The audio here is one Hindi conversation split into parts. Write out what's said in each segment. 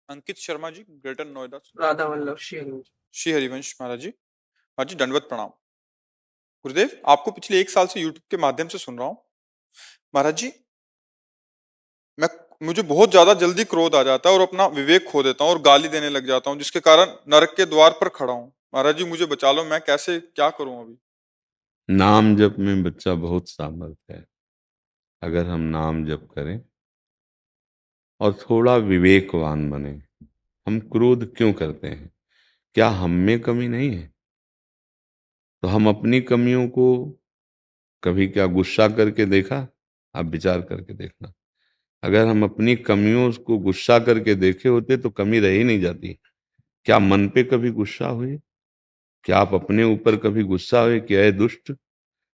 अंकित शर्मा जी, ग्रेटर नोएडा से। राधा वल्लभ श्री श्री हरिवंश महाराज जी। महाराज जी दंडवत प्रणाम। गुरुदेव, आपको पिछले 1 साल से यूट्यूब के माध्यम से सुन रहा हूँ। महाराज जी, मैं मुझे बहुत ज्यादा जल्दी क्रोध आ जाता है और अपना विवेक खो देता हूँ और गाली देने लग जाता हूँ, जिसके कारण नरक के द्वार पर खड़ा हूँ। महाराज जी मुझे बचा लो, मैं कैसे क्या करूं अभी। नाम जप में बच्चा बहुत सामर्थ्य है। अगर हम नाम जप करें और थोड़ा विवेकवान बने। हम क्रोध क्यों करते हैं? क्या हम में कमी नहीं है? तो हम अपनी कमियों को कभी क्या गुस्सा करके देखा? आप विचार करके देखना। अगर हम अपनी कमियों को गुस्सा करके देखे होते तो कमी रह ही नहीं जाती। क्या मन पे कभी गुस्सा हुए? क्या आप अपने ऊपर कभी गुस्सा हुए कि अय दुष्ट,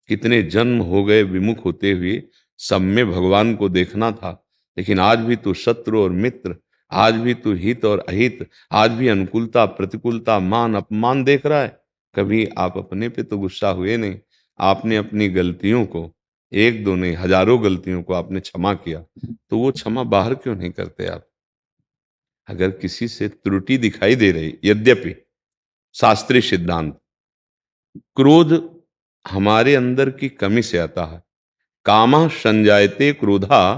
कितने जन्म हो गए विमुख होते हुए, सब में भगवान को देखना था, लेकिन आज भी तू शत्रु और मित्र, आज भी तू हित और अहित, आज भी अनुकूलता प्रतिकूलता मान अपमान देख रहा है। कभी आप अपने पे तो गुस्सा हुए नहीं। आपने अपनी गलतियों को, एक दो नहीं हजारों गलतियों को आपने क्षमा किया, तो वो क्षमा बाहर क्यों नहीं करते आप? अगर किसी से त्रुटि दिखाई दे रही, यद्यपि शास्त्रीय सिद्धांत, क्रोध हमारे अंदर की कमी से आता है। कामः संजायते क्रोधा,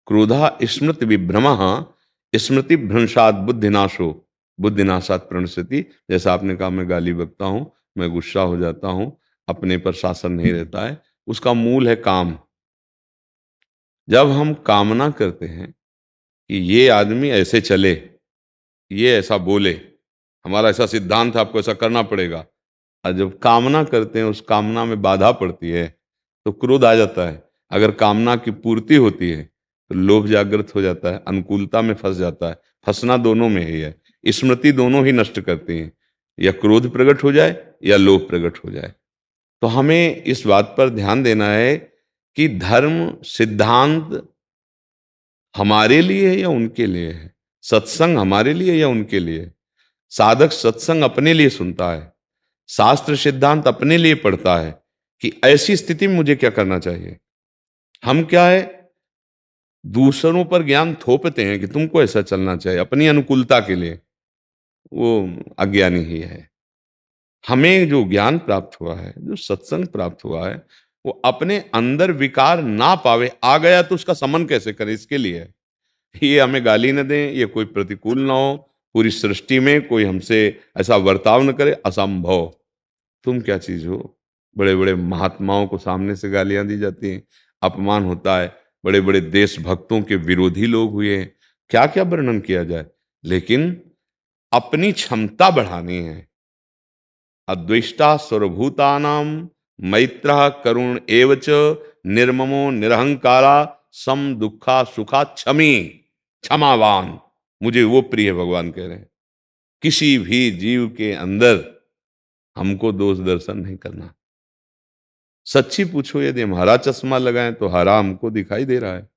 क्रोधा स्मृति विभ्रमः, स्मृति भ्रंशात बुद्धिनाशो, बुद्धिनाशात प्रणश्यति। जैसा आपने कहा, मैं गाली बकता हूं, मैं गुस्सा हो जाता हूं, अपने पर शासन नहीं रहता है, उसका मूल है काम। जब हम कामना करते हैं कि ये आदमी ऐसे चले, ये ऐसा बोले, हमारा ऐसा सिद्धांत है, आपको ऐसा करना पड़ेगा, और जब कामना करते हैं उस कामना में बाधा पड़ती है तो क्रोध आ जाता है। अगर कामना की पूर्ति होती है तो लोभ जागृत हो जाता है, अनुकूलता में फंस जाता है। फंसना दोनों में ही है, स्मृति दोनों ही नष्ट करती है, या क्रोध प्रकट हो जाए या लोभ प्रकट हो जाए। तो हमें इस बात पर ध्यान देना है कि धर्म सिद्धांत हमारे लिए है या उनके लिए है? सत्संग हमारे लिए या उनके लिए है? साधक सत्संग अपने लिए सुनता है, शास्त्र सिद्धांत अपने लिए पढ़ता है कि ऐसी स्थिति में मुझे क्या करना चाहिए। हम क्या है, दूसरों पर ज्ञान थोपते हैं कि तुमको ऐसा चलना चाहिए अपनी अनुकूलता के लिए। वो अज्ञानी ही है। हमें जो ज्ञान प्राप्त हुआ है, जो सत्संग प्राप्त हुआ है, वो अपने अंदर विकार ना पावे। आ गया तो उसका समन कैसे करें, इसके लिए है। ये हमें गाली न दें, ये कोई प्रतिकूल ना हो, पूरी सृष्टि में कोई हमसे ऐसा बर्ताव न करे, असंभव। तुम क्या चीज हो? बड़े बड़े महात्माओं को सामने से गालियां दी जाती हैं, अपमान होता है, बड़े बड़े देशभक्तों के विरोधी लोग हुए हैं, क्या क्या वर्णन किया जाए। लेकिन अपनी क्षमता बढ़ानी है। अद्वेष्टा सर्वभूतानां, मैत्रः करुण एवच, निर्ममो निरहंकारा, सम दुखा सुखा क्षमी, क्षमावान। मुझे वो प्रिय है, भगवान कह रहे हैं। किसी भी जीव के अंदर हमको दोष दर्शन नहीं करना। सच्ची पूछो, यदि हम हरा चश्मा लगाएं तो हरा हमको दिखाई दे रहा है,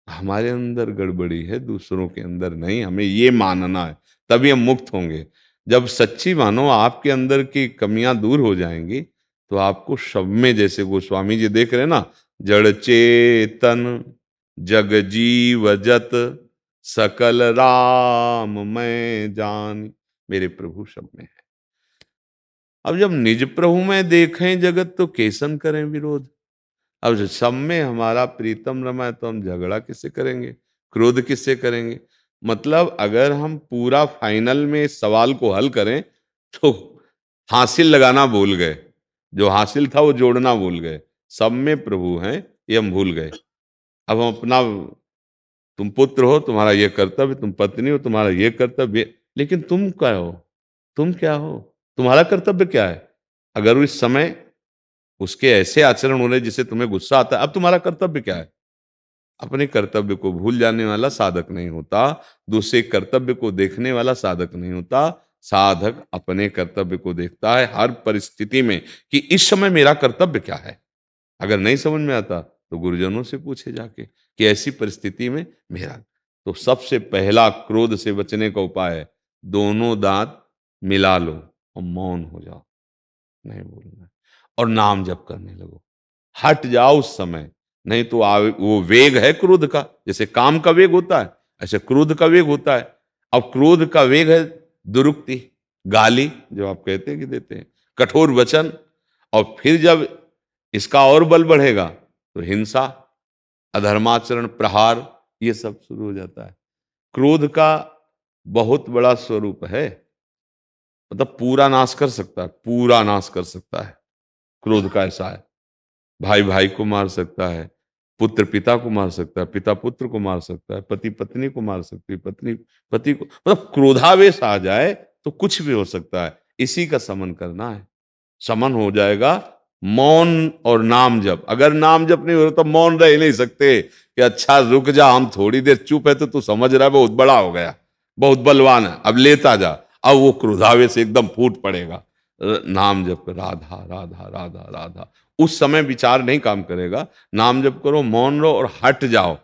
हमारे अंदर गड़बड़ी है, दूसरों के अंदर नहीं। हमें ये मानना है, तभी हम मुक्त होंगे। जब सच्ची मानो, आपके अंदर की कमियां दूर हो जाएंगी तो आपको सब में, जैसे गोस्वामी जी देख रहे हैं ना, जड़ चेतन जग जीव जत, सकल राम मैं जान, मेरे प्रभु सब में है। अब जब निज प्रभु में देखें जगत तो कैसन करें विरोध। अब जो सब में हमारा प्रीतम रमा है तो हम झगड़ा किससे करेंगे, क्रोध किससे करेंगे? मतलब अगर हम पूरा फाइनल में इस सवाल को हल करें तो हासिल लगाना भूल गए, जो हासिल था वो जोड़ना भूल गए। सब में प्रभु हैं ये हम भूल गए। अब हम अपना, तुम पुत्र हो तुम्हारा ये कर्तव्य, तुम पत्नी हो तुम्हारा ये कर्तव्य, लेकिन तुम क्या हो? तुम क्या हो? तुम्हारा कर्तव्य क्या है? अगर उस समय उसके ऐसे आचरण हो रहे जिससे तुम्हें गुस्सा आता है, अब तुम्हारा कर्तव्य क्या है? अपने कर्तव्य को भूल जाने वाला साधक नहीं होता, दूसरे कर्तव्य को देखने वाला साधक नहीं होता। साधक अपने कर्तव्य को देखता है हर परिस्थिति में कि इस समय मेरा कर्तव्य क्या है। अगर नहीं समझ में आता तो गुरुजनों से पूछे जाके कि ऐसी परिस्थिति में मेरा। तो सबसे पहला क्रोध से बचने का उपाय है, दोनों दांत मिला लो और मौन हो जाओ, नहीं बोलना, और नाम जप करने लगो। हट जाओ उस समय, नहीं तो वो वेग है क्रोध का। जैसे काम का वेग होता है, ऐसे क्रोध का वेग होता है। अब क्रोध का वेग है दुरुक्ति, गाली जो आप कहते हैं कि देते हैं, कठोर वचन, और फिर जब इसका और बल बढ़ेगा तो हिंसा, अधर्माचरण, प्रहार, ये सब शुरू हो जाता है। क्रोध का बहुत बड़ा स्वरूप है, मतलब पूरा नाश कर सकता है, पूरा नाश कर सकता है। क्रोध का ऐसा है, भाई भाई को मार सकता है, पुत्र पिता को मार सकता है, पिता पुत्र को मार सकता है, पति पत्नी को मार सकती है, पत्नी पति को, मतलब क्रोधावेश आ जाए तो कुछ भी हो सकता है। इसी का समन करना है। समन हो जाएगा मौन और नाम जप। अगर नाम जप नहीं हो रहा तो मौन रह नहीं सकते कि अच्छा रुक जा, हम थोड़ी देर चुप है तो तू समझ रहा है बहुत बड़ा हो गया, बहुत बलवान है, अब लेता जा। अब वो क्रोधावेश एकदम फूट पड़ेगा। नाम जप, राधा राधा राधा राधा, उस समय विचार नहीं काम करेगा। नाम जप करो, मौन रहो और हट जाओ।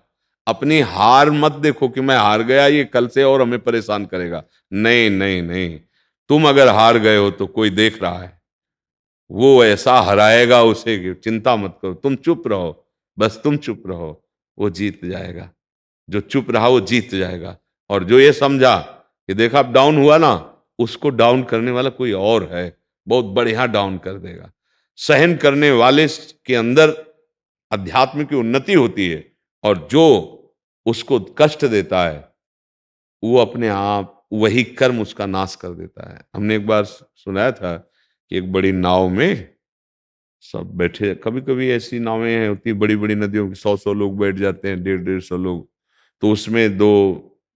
अपनी हार मत देखो कि मैं हार गया, ये कल से और हमें परेशान करेगा। नहीं नहीं नहीं, तुम अगर हार गए हो तो कोई देख रहा है, वो ऐसा हराएगा उसे कि चिंता मत करो, तुम चुप रहो, बस तुम चुप रहो, वो जीत जाएगा। जो चुप रहा वो जीत जाएगा। और जो ये समझा कि देखा अब डाउन हुआ ना, उसको डाउन करने वाला कोई और है, बहुत बढ़िया डाउन कर देगा। सहन करने वाले के अंदर अध्यात्म की उन्नति होती है, और जो उसको कष्ट देता है वो अपने आप वही कर्म उसका नाश कर देता है। हमने एक बार सुनाया था कि एक बड़ी नाव में सब बैठे, कभी कभी ऐसी नावें होती बड़ी बड़ी नदियों की, 100 लोग बैठ जाते हैं, 150 लोग। तो उसमें दो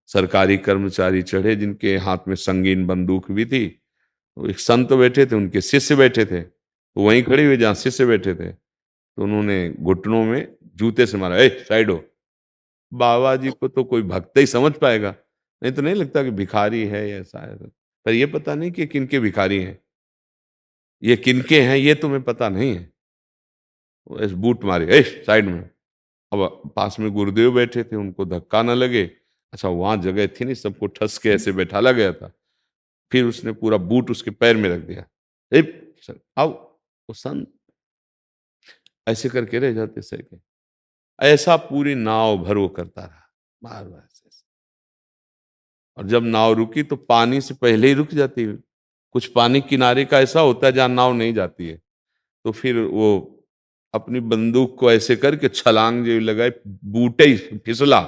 सरकारी कर्मचारी चढ़े जिनके हाथ में संगीन बंदूक भी थी। तो एक संत बैठे थे, उनके शिष्य बैठे थे, तो वहीं खड़े हुए जहाँ शिष्य बैठे थे, तो उन्होंने घुटनों में जूते से मारा, ए साइड हो। बाबा जी को तो कोई भक्त ही समझ पाएगा, नहीं तो नहीं लगता कि भिखारी है या ऐसा है। पर ये पता नहीं कि किनके भिखारी हैं, ये किनके हैं ये तुम्हें पता नहीं है। वो ऐसे बूट मारे, ए साइड में। अब पास में गुरुदेव बैठे थे, उनको धक्का ना लगे, अच्छा वहां जगह थी नहीं, सबको ठस के ऐसे बैठाला गया था। फिर उसने पूरा बूट उसके पैर में रख दिया, ए सर आओ। वो संत ऐसे करके रह जाते सर के। ऐसा पूरी नाव भर वो करता रहा, बार बार ऐसे। और जब नाव रुकी तो पानी से पहले ही रुक जाती है। कुछ पानी किनारे का ऐसा होता है जहां नाव नहीं जाती है, तो फिर वो अपनी बंदूक को ऐसे करके छलांग जो लगाए, बूटे ही फिसला,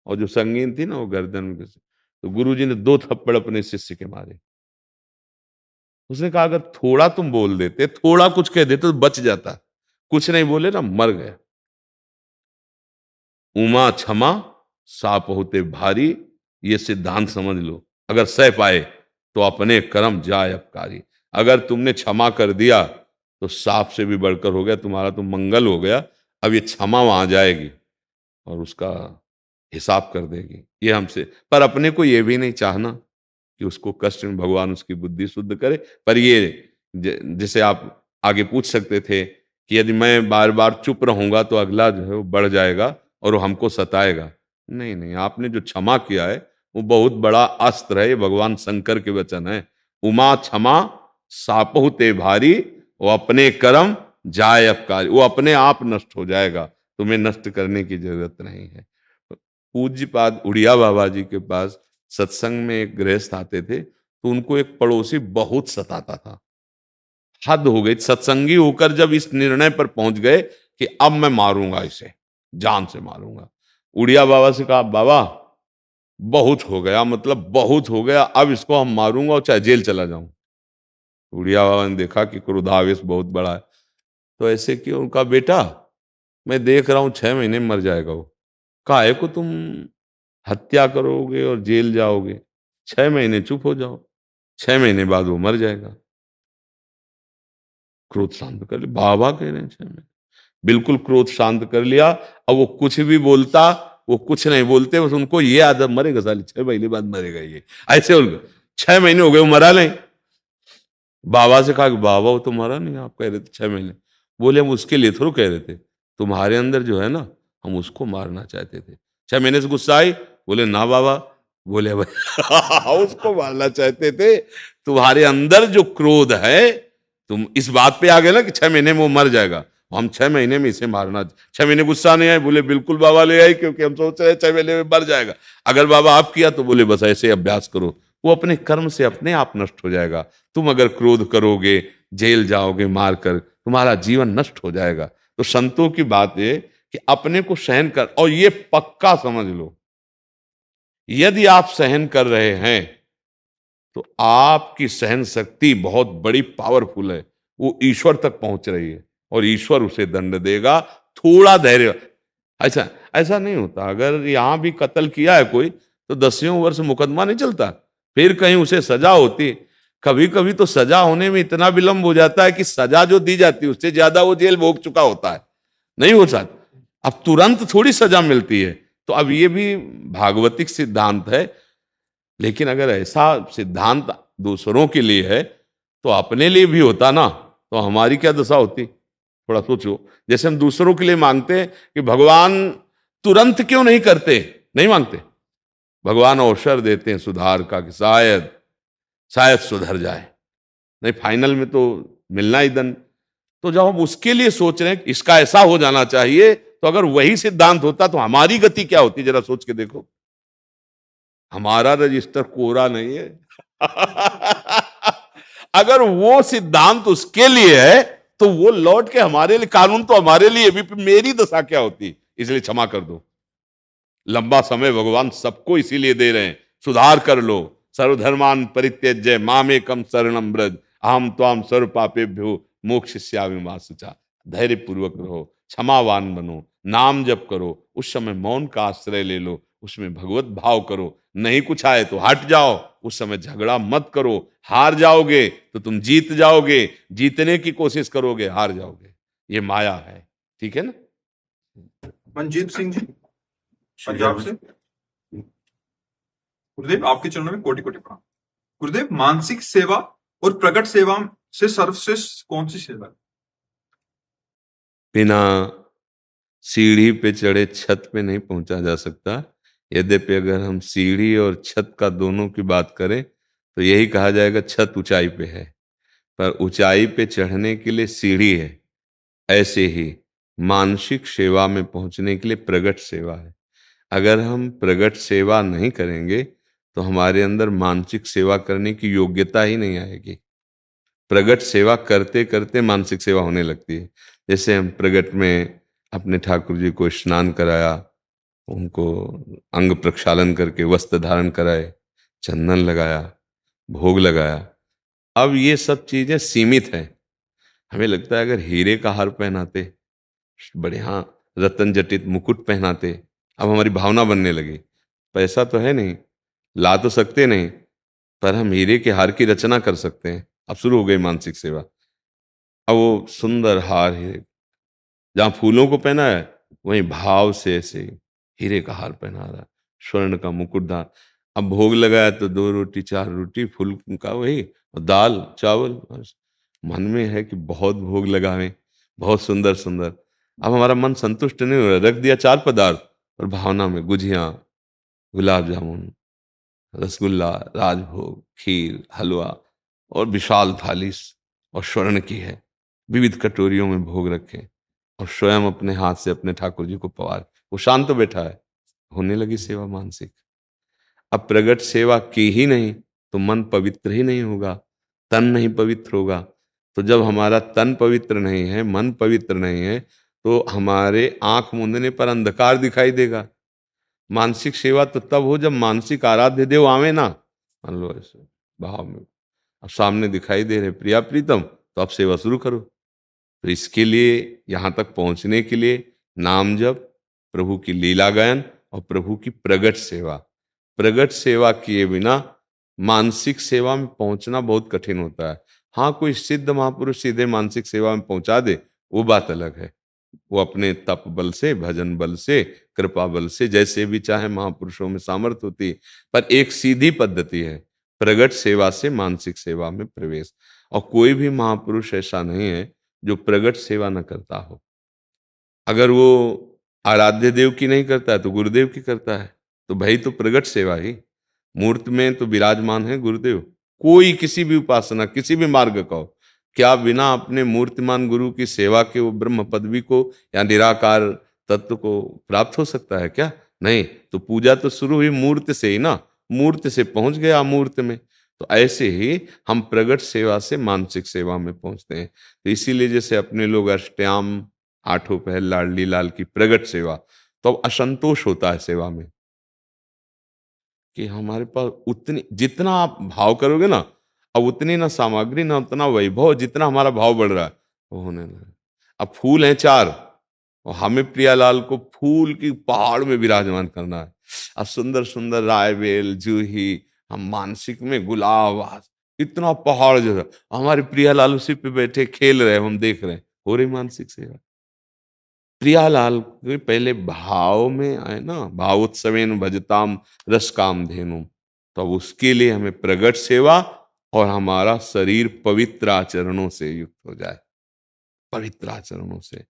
और जो संगीन थी ना वो गर्दन में घुसी। तो गुरुजी ने 2 थप्पड़ अपने शिष्य के मारे। उसने कहा अगर थोड़ा तुम बोल देते, थोड़ा कुछ कह देते तो बच जाता, कुछ नहीं बोले ना, मर गया। उमा क्षमा साप होते भारी, ये सिद्धांत समझ लो। अगर सह पाए तो अपने कर्म जाय अपकारी। अगर तुमने क्षमा कर दिया तो सांप से भी बढ़कर हो गया, तुम्हारा तो मंगल हो गया। अब ये क्षमा वहां जाएगी और उसका हिसाब कर देगी ये हमसे। पर अपने को ये भी नहीं चाहना कि उसको कष्ट में भगवान उसकी बुद्धि शुद्ध करे। पर ये जैसे आप आगे पूछ सकते थे कि यदि मैं बार बार चुप रहूंगा तो अगला जो है वो बढ़ जाएगा और वो हमको सताएगा। नहीं नहीं, आपने जो क्षमा किया है वो बहुत बड़ा अस्त्र है, ये भगवान शंकर के वचन है। उमा क्षमा सापहु ते भारी, वो अपने कर्म जाय अपकारी, वो अपने आप नष्ट हो जाएगा, तुम्हें नष्ट करने की जरूरत नहीं है। पूज्यपाद उड़िया बाबा जी के पास सत्संग में एक गृहस्थ आते थे, तो उनको एक पड़ोसी बहुत सताता था, हद हो गई। सत्संगी होकर जब इस निर्णय पर पहुंच गए कि अब मैं मारूंगा इसे, जान से मारूंगा, उड़िया बाबा से कहा बाबा बहुत हो गया, मतलब बहुत हो गया, अब इसको हम मारूंगा और चाहे जेल चला जाऊं। उड़िया बाबा ने देखा कि क्रोधावेश बहुत बड़ा है, तो ऐसे कि उनका बेटा मैं देख रहा हूं 6 महीने में मर जाएगा वो, काहे को तुम हत्या करोगे और जेल जाओगे, 6 महीने चुप हो जाओ, 6 महीने बाद वो मर जाएगा। क्रोध शांत कर लिया, बाबा कह रहे हैं 6 महीने, बिल्कुल क्रोध शांत कर लिया। अब वो कुछ भी बोलता, वो कुछ नहीं बोलते, बस उनको ये आदत, मरेगा साले 6 महीने बाद मरेगा ये, ऐसे उनको 6 महीने हो गए वो मरा नहीं। बाबा से कहा कि बाबा वो तो मरा नहीं, आप कह रहे थे 6 महीने। बोले हम उसके लिए थोड़ा कह रहे थे, तुम्हारे अंदर जो है ना, हम उसको मारना चाहते थे। 6 महीने से गुस्सा आई, बोले ना बाबा। बोले भाई उसको मारना चाहते थे, तुम्हारे अंदर जो क्रोध है, तुम इस बात पे आ गए ना कि 6 महीने में वो मर जाएगा, हम 6 महीने में इसे मारना, 6 महीने गुस्सा नहीं आए, बोले बिल्कुल बाबा ले आए, क्योंकि हम सोच रहे 6 महीने में मर जाएगा। अगर बाबा आप किया तो बोले बस ऐसे अभ्यास करो, वो अपने कर्म से अपने आप नष्ट हो जाएगा। तुम अगर क्रोध करोगे, जेल जाओगे मारकर, तुम्हारा जीवन नष्ट हो जाएगा। तो संतों की बात है कि अपने को सहन कर, और ये पक्का समझ लो, यदि आप सहन कर रहे हैं तो आपकी सहन शक्ति बहुत बड़ी पावरफुल है, वो ईश्वर तक पहुंच रही है और ईश्वर उसे दंड देगा। थोड़ा धैर्य। ऐसा ऐसा नहीं होता, अगर यहां भी कत्ल किया है कोई तो 10 वर्ष मुकदमा नहीं चलता, फिर कहीं उसे सजा होती। कभी कभी तो सजा होने में इतना विलंब हो जाता है कि सजा जो दी जाती है उससे ज्यादा वो जेल भोग चुका होता है। नहीं हो सकता, अब तुरंत थोड़ी सजा मिलती है। तो अब ये भी भागवतिक सिद्धांत है, लेकिन अगर ऐसा सिद्धांत दूसरों के लिए है तो अपने लिए भी होता ना, तो हमारी क्या दशा होती। थोड़ा सोचो, जैसे हम दूसरों के लिए मांगते हैं कि भगवान तुरंत क्यों नहीं करते, नहीं मांगते, भगवान अवसर देते हैं सुधार का कि शायद शायद सुधर जाए, नहीं फाइनल में तो मिलना ही दंड। तो जब हम उसके लिए सोच रहे हैं कि इसका ऐसा हो जाना चाहिए, तो अगर वही सिद्धांत होता तो हमारी गति क्या होती, जरा सोच के देखो। हमारा रजिस्टर कोरा नहीं है। अगर वो सिद्धांत उसके लिए है तो वो लौट के हमारे लिए, कानून तो हमारे लिए भी, मेरी दशा क्या होती। इसलिए क्षमा कर दो, लंबा समय भगवान सबको इसीलिए दे रहे हैं, सुधार कर लो। सर्वधर्मान परित्यज्य मामेकम शरणम ब्रज, अहम त्वाम सर्व पापेभ्यो मोक्षयिष्यामि मा शुचा। धैर्य पूर्वक रहो, क्षमावान बनो, नाम जप करो, उस समय मौन का आश्रय ले लो, उसमें भगवत भाव करो। नहीं कुछ आए तो हट जाओ, उस समय झगड़ा मत करो। हार जाओगे तो तुम जीत जाओगे, जीतने की कोशिश करोगे हार जाओगे। ये माया है, ठीक है ना। मनजीत सिंह जी पंजाब से। गुरुदेव आपके चरणों में कोटि कोटि प्रणाम। गुरुदेव, मानसिक सेवा और प्रकट सेवा से सर्वश्रेष्ठ कौन सी सेवा है? बिना सीढ़ी पे चढ़े छत पे नहीं पहुंचा जा सकता। यद्यपि अगर हम सीढ़ी और छत का दोनों की बात करें तो यही कहा जाएगा छत ऊंचाई पे है, पर ऊंचाई पे चढ़ने के लिए सीढ़ी है। ऐसे ही मानसिक सेवा में पहुंचने के लिए प्रगट सेवा है। अगर हम प्रगट सेवा नहीं करेंगे तो हमारे अंदर मानसिक सेवा करने की योग्यता ही नहीं आएगी। प्रगट सेवा करते करते मानसिक सेवा होने लगती है। जैसे हम प्रगट में अपने ठाकुर जी को स्नान कराया, उनको अंग प्रक्षालन करके वस्त्र धारण कराए, चंदन लगाया, भोग लगाया। अब ये सब चीजें सीमित हैं। हमें लगता है अगर हीरे का हार पहनाते, बढ़िया रतन जटित मुकुट पहनाते, अब हमारी भावना बनने लगी। पैसा तो है नहीं, ला तो सकते नहीं, पर हम हीरे के हार की रचना कर सकते हैं। अब शुरू हो गई मानसिक सेवा। अब वो सुंदर हार है, जहां फूलों को पहना है वहीं भाव से ऐसे हीरे का हार पहना रहा, स्वर्ण का मुकुट धार। अब भोग लगाया तो 2 रोटी 4 रोटी फूल का वही, और दाल चावल, बस। मन में है कि बहुत भोग लगावें, बहुत सुंदर सुंदर। अब हमारा मन संतुष्ट नहीं हो रहा, रख दिया 4 पदार्थ, और भावना में गुजिया, गुलाब जामुन, रसगुल्ला, राजभोग, खीर, हलवा, और विशाल थाली और स्वर्ण की है, विविध कटोरियों में भोग रखे, और स्वयं अपने हाथ से अपने ठाकुर जी को पवार, वो शांत बैठा है। होने लगी सेवा मानसिक। अब प्रगट सेवा की ही नहीं तो मन पवित्र ही नहीं होगा, तन नहीं पवित्र होगा। तो जब हमारा तन पवित्र नहीं है, मन पवित्र नहीं है, तो हमारे आंख मूंदने पर अंधकार दिखाई देगा। मानसिक सेवा तो तब हो जब मानसिक आराध्य देव आवे ना, मान लो ऐसे भाव में, अब सामने दिखाई दे रहे प्रिया प्रीतम, तो अब सेवा शुरू करो। तो इसके लिए, यहां तक पहुंचने के लिए नाम जप, प्रभु की लीला गायन और प्रभु की प्रगट सेवा। प्रगट सेवा किए बिना मानसिक सेवा में पहुंचना बहुत कठिन होता है। हाँ, कोई सिद्ध महापुरुष सीधे मानसिक सेवा में पहुंचा दे, वो बात अलग है। वो अपने तप बल से, भजन बल से, कृपा बल से, जैसे भी चाहे महापुरुषों में सामर्थ्य होती है। पर एक सीधी पद्धति है, प्रगट सेवा से मानसिक सेवा में प्रवेश। और कोई भी महापुरुष ऐसा नहीं है जो प्रगट सेवा न करता हो। अगर वो आराध्य देव की नहीं करता है तो गुरुदेव की करता है, तो भाई तो प्रगट सेवा ही। मूर्त में तो विराजमान है गुरुदेव। कोई किसी भी उपासना, किसी भी मार्ग का हो, क्या बिना अपने मूर्तिमान गुरु की सेवा के वो ब्रह्म पदवी को या निराकार तत्व को प्राप्त हो सकता है क्या? नहीं। तो पूजा तो शुरू हुई मूर्त से ही ना, मूर्त से पहुंच गया अमूर्त में। तो ऐसे ही हम प्रगट सेवा से मानसिक सेवा में पहुंचते हैं। तो इसीलिए जैसे अपने लोग अष्टयाम, आठों पहर लाडली लाल की प्रगट सेवा, तो अब असंतोष होता है सेवा में कि हमारे पास उतनी, जितना आप भाव करोगे ना, अब उतनी ना सामग्री ना उतना वैभव, जितना हमारा भाव बढ़ रहा है वो होने लगा। अब फूल हैं चार और हमें प्रियालाल को फूल की पहाड़ में विराजमान करना है। अब सुंदर सुंदर रायबेल, जूही, हम मानसिक में गुलाब, इतना पहाड़ जो है, हमारे प्रियालाल उसी पे बैठे खेल रहे, हम देख रहे हैं, हो रही मानसिक सेवा। प्रियालाल के पहले भाव में आए ना, भावोत्सवेन भजताम रस काम धेनु, तो अब उसके लिए हमें प्रगट सेवा और हमारा शरीर पवित्र आचरणों से युक्त हो जाए, पवित्र आचरणों से।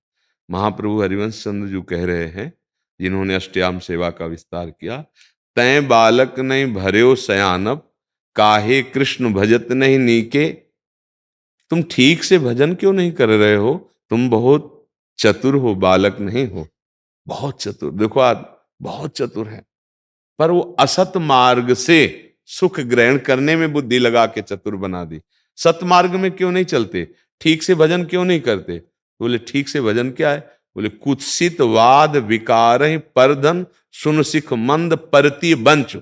महाप्रभु हरिवंश चंद्र जी कह रहे हैं, जिन्होंने अष्टयाम सेवा का विस्तार किया, तय बालक नहीं भर्यो सयानब, काहे कृष्ण भजत नहीं नीके। तुम ठीक से भजन क्यों नहीं कर रहे हो? तुम बहुत चतुर हो, बालक नहीं हो, बहुत चतुर। देखो आज बहुत चतुर है, पर वो असत मार्ग से सुख ग्रहण करने में बुद्धि लगा के चतुर बना दी। सत मार्ग में क्यों नहीं चलते? ठीक से भजन क्यों नहीं करते? बोले ठीक से भजन क्या है? बोले कुत्सित वाद विकार परधन सुन सिख मंद परती बंच।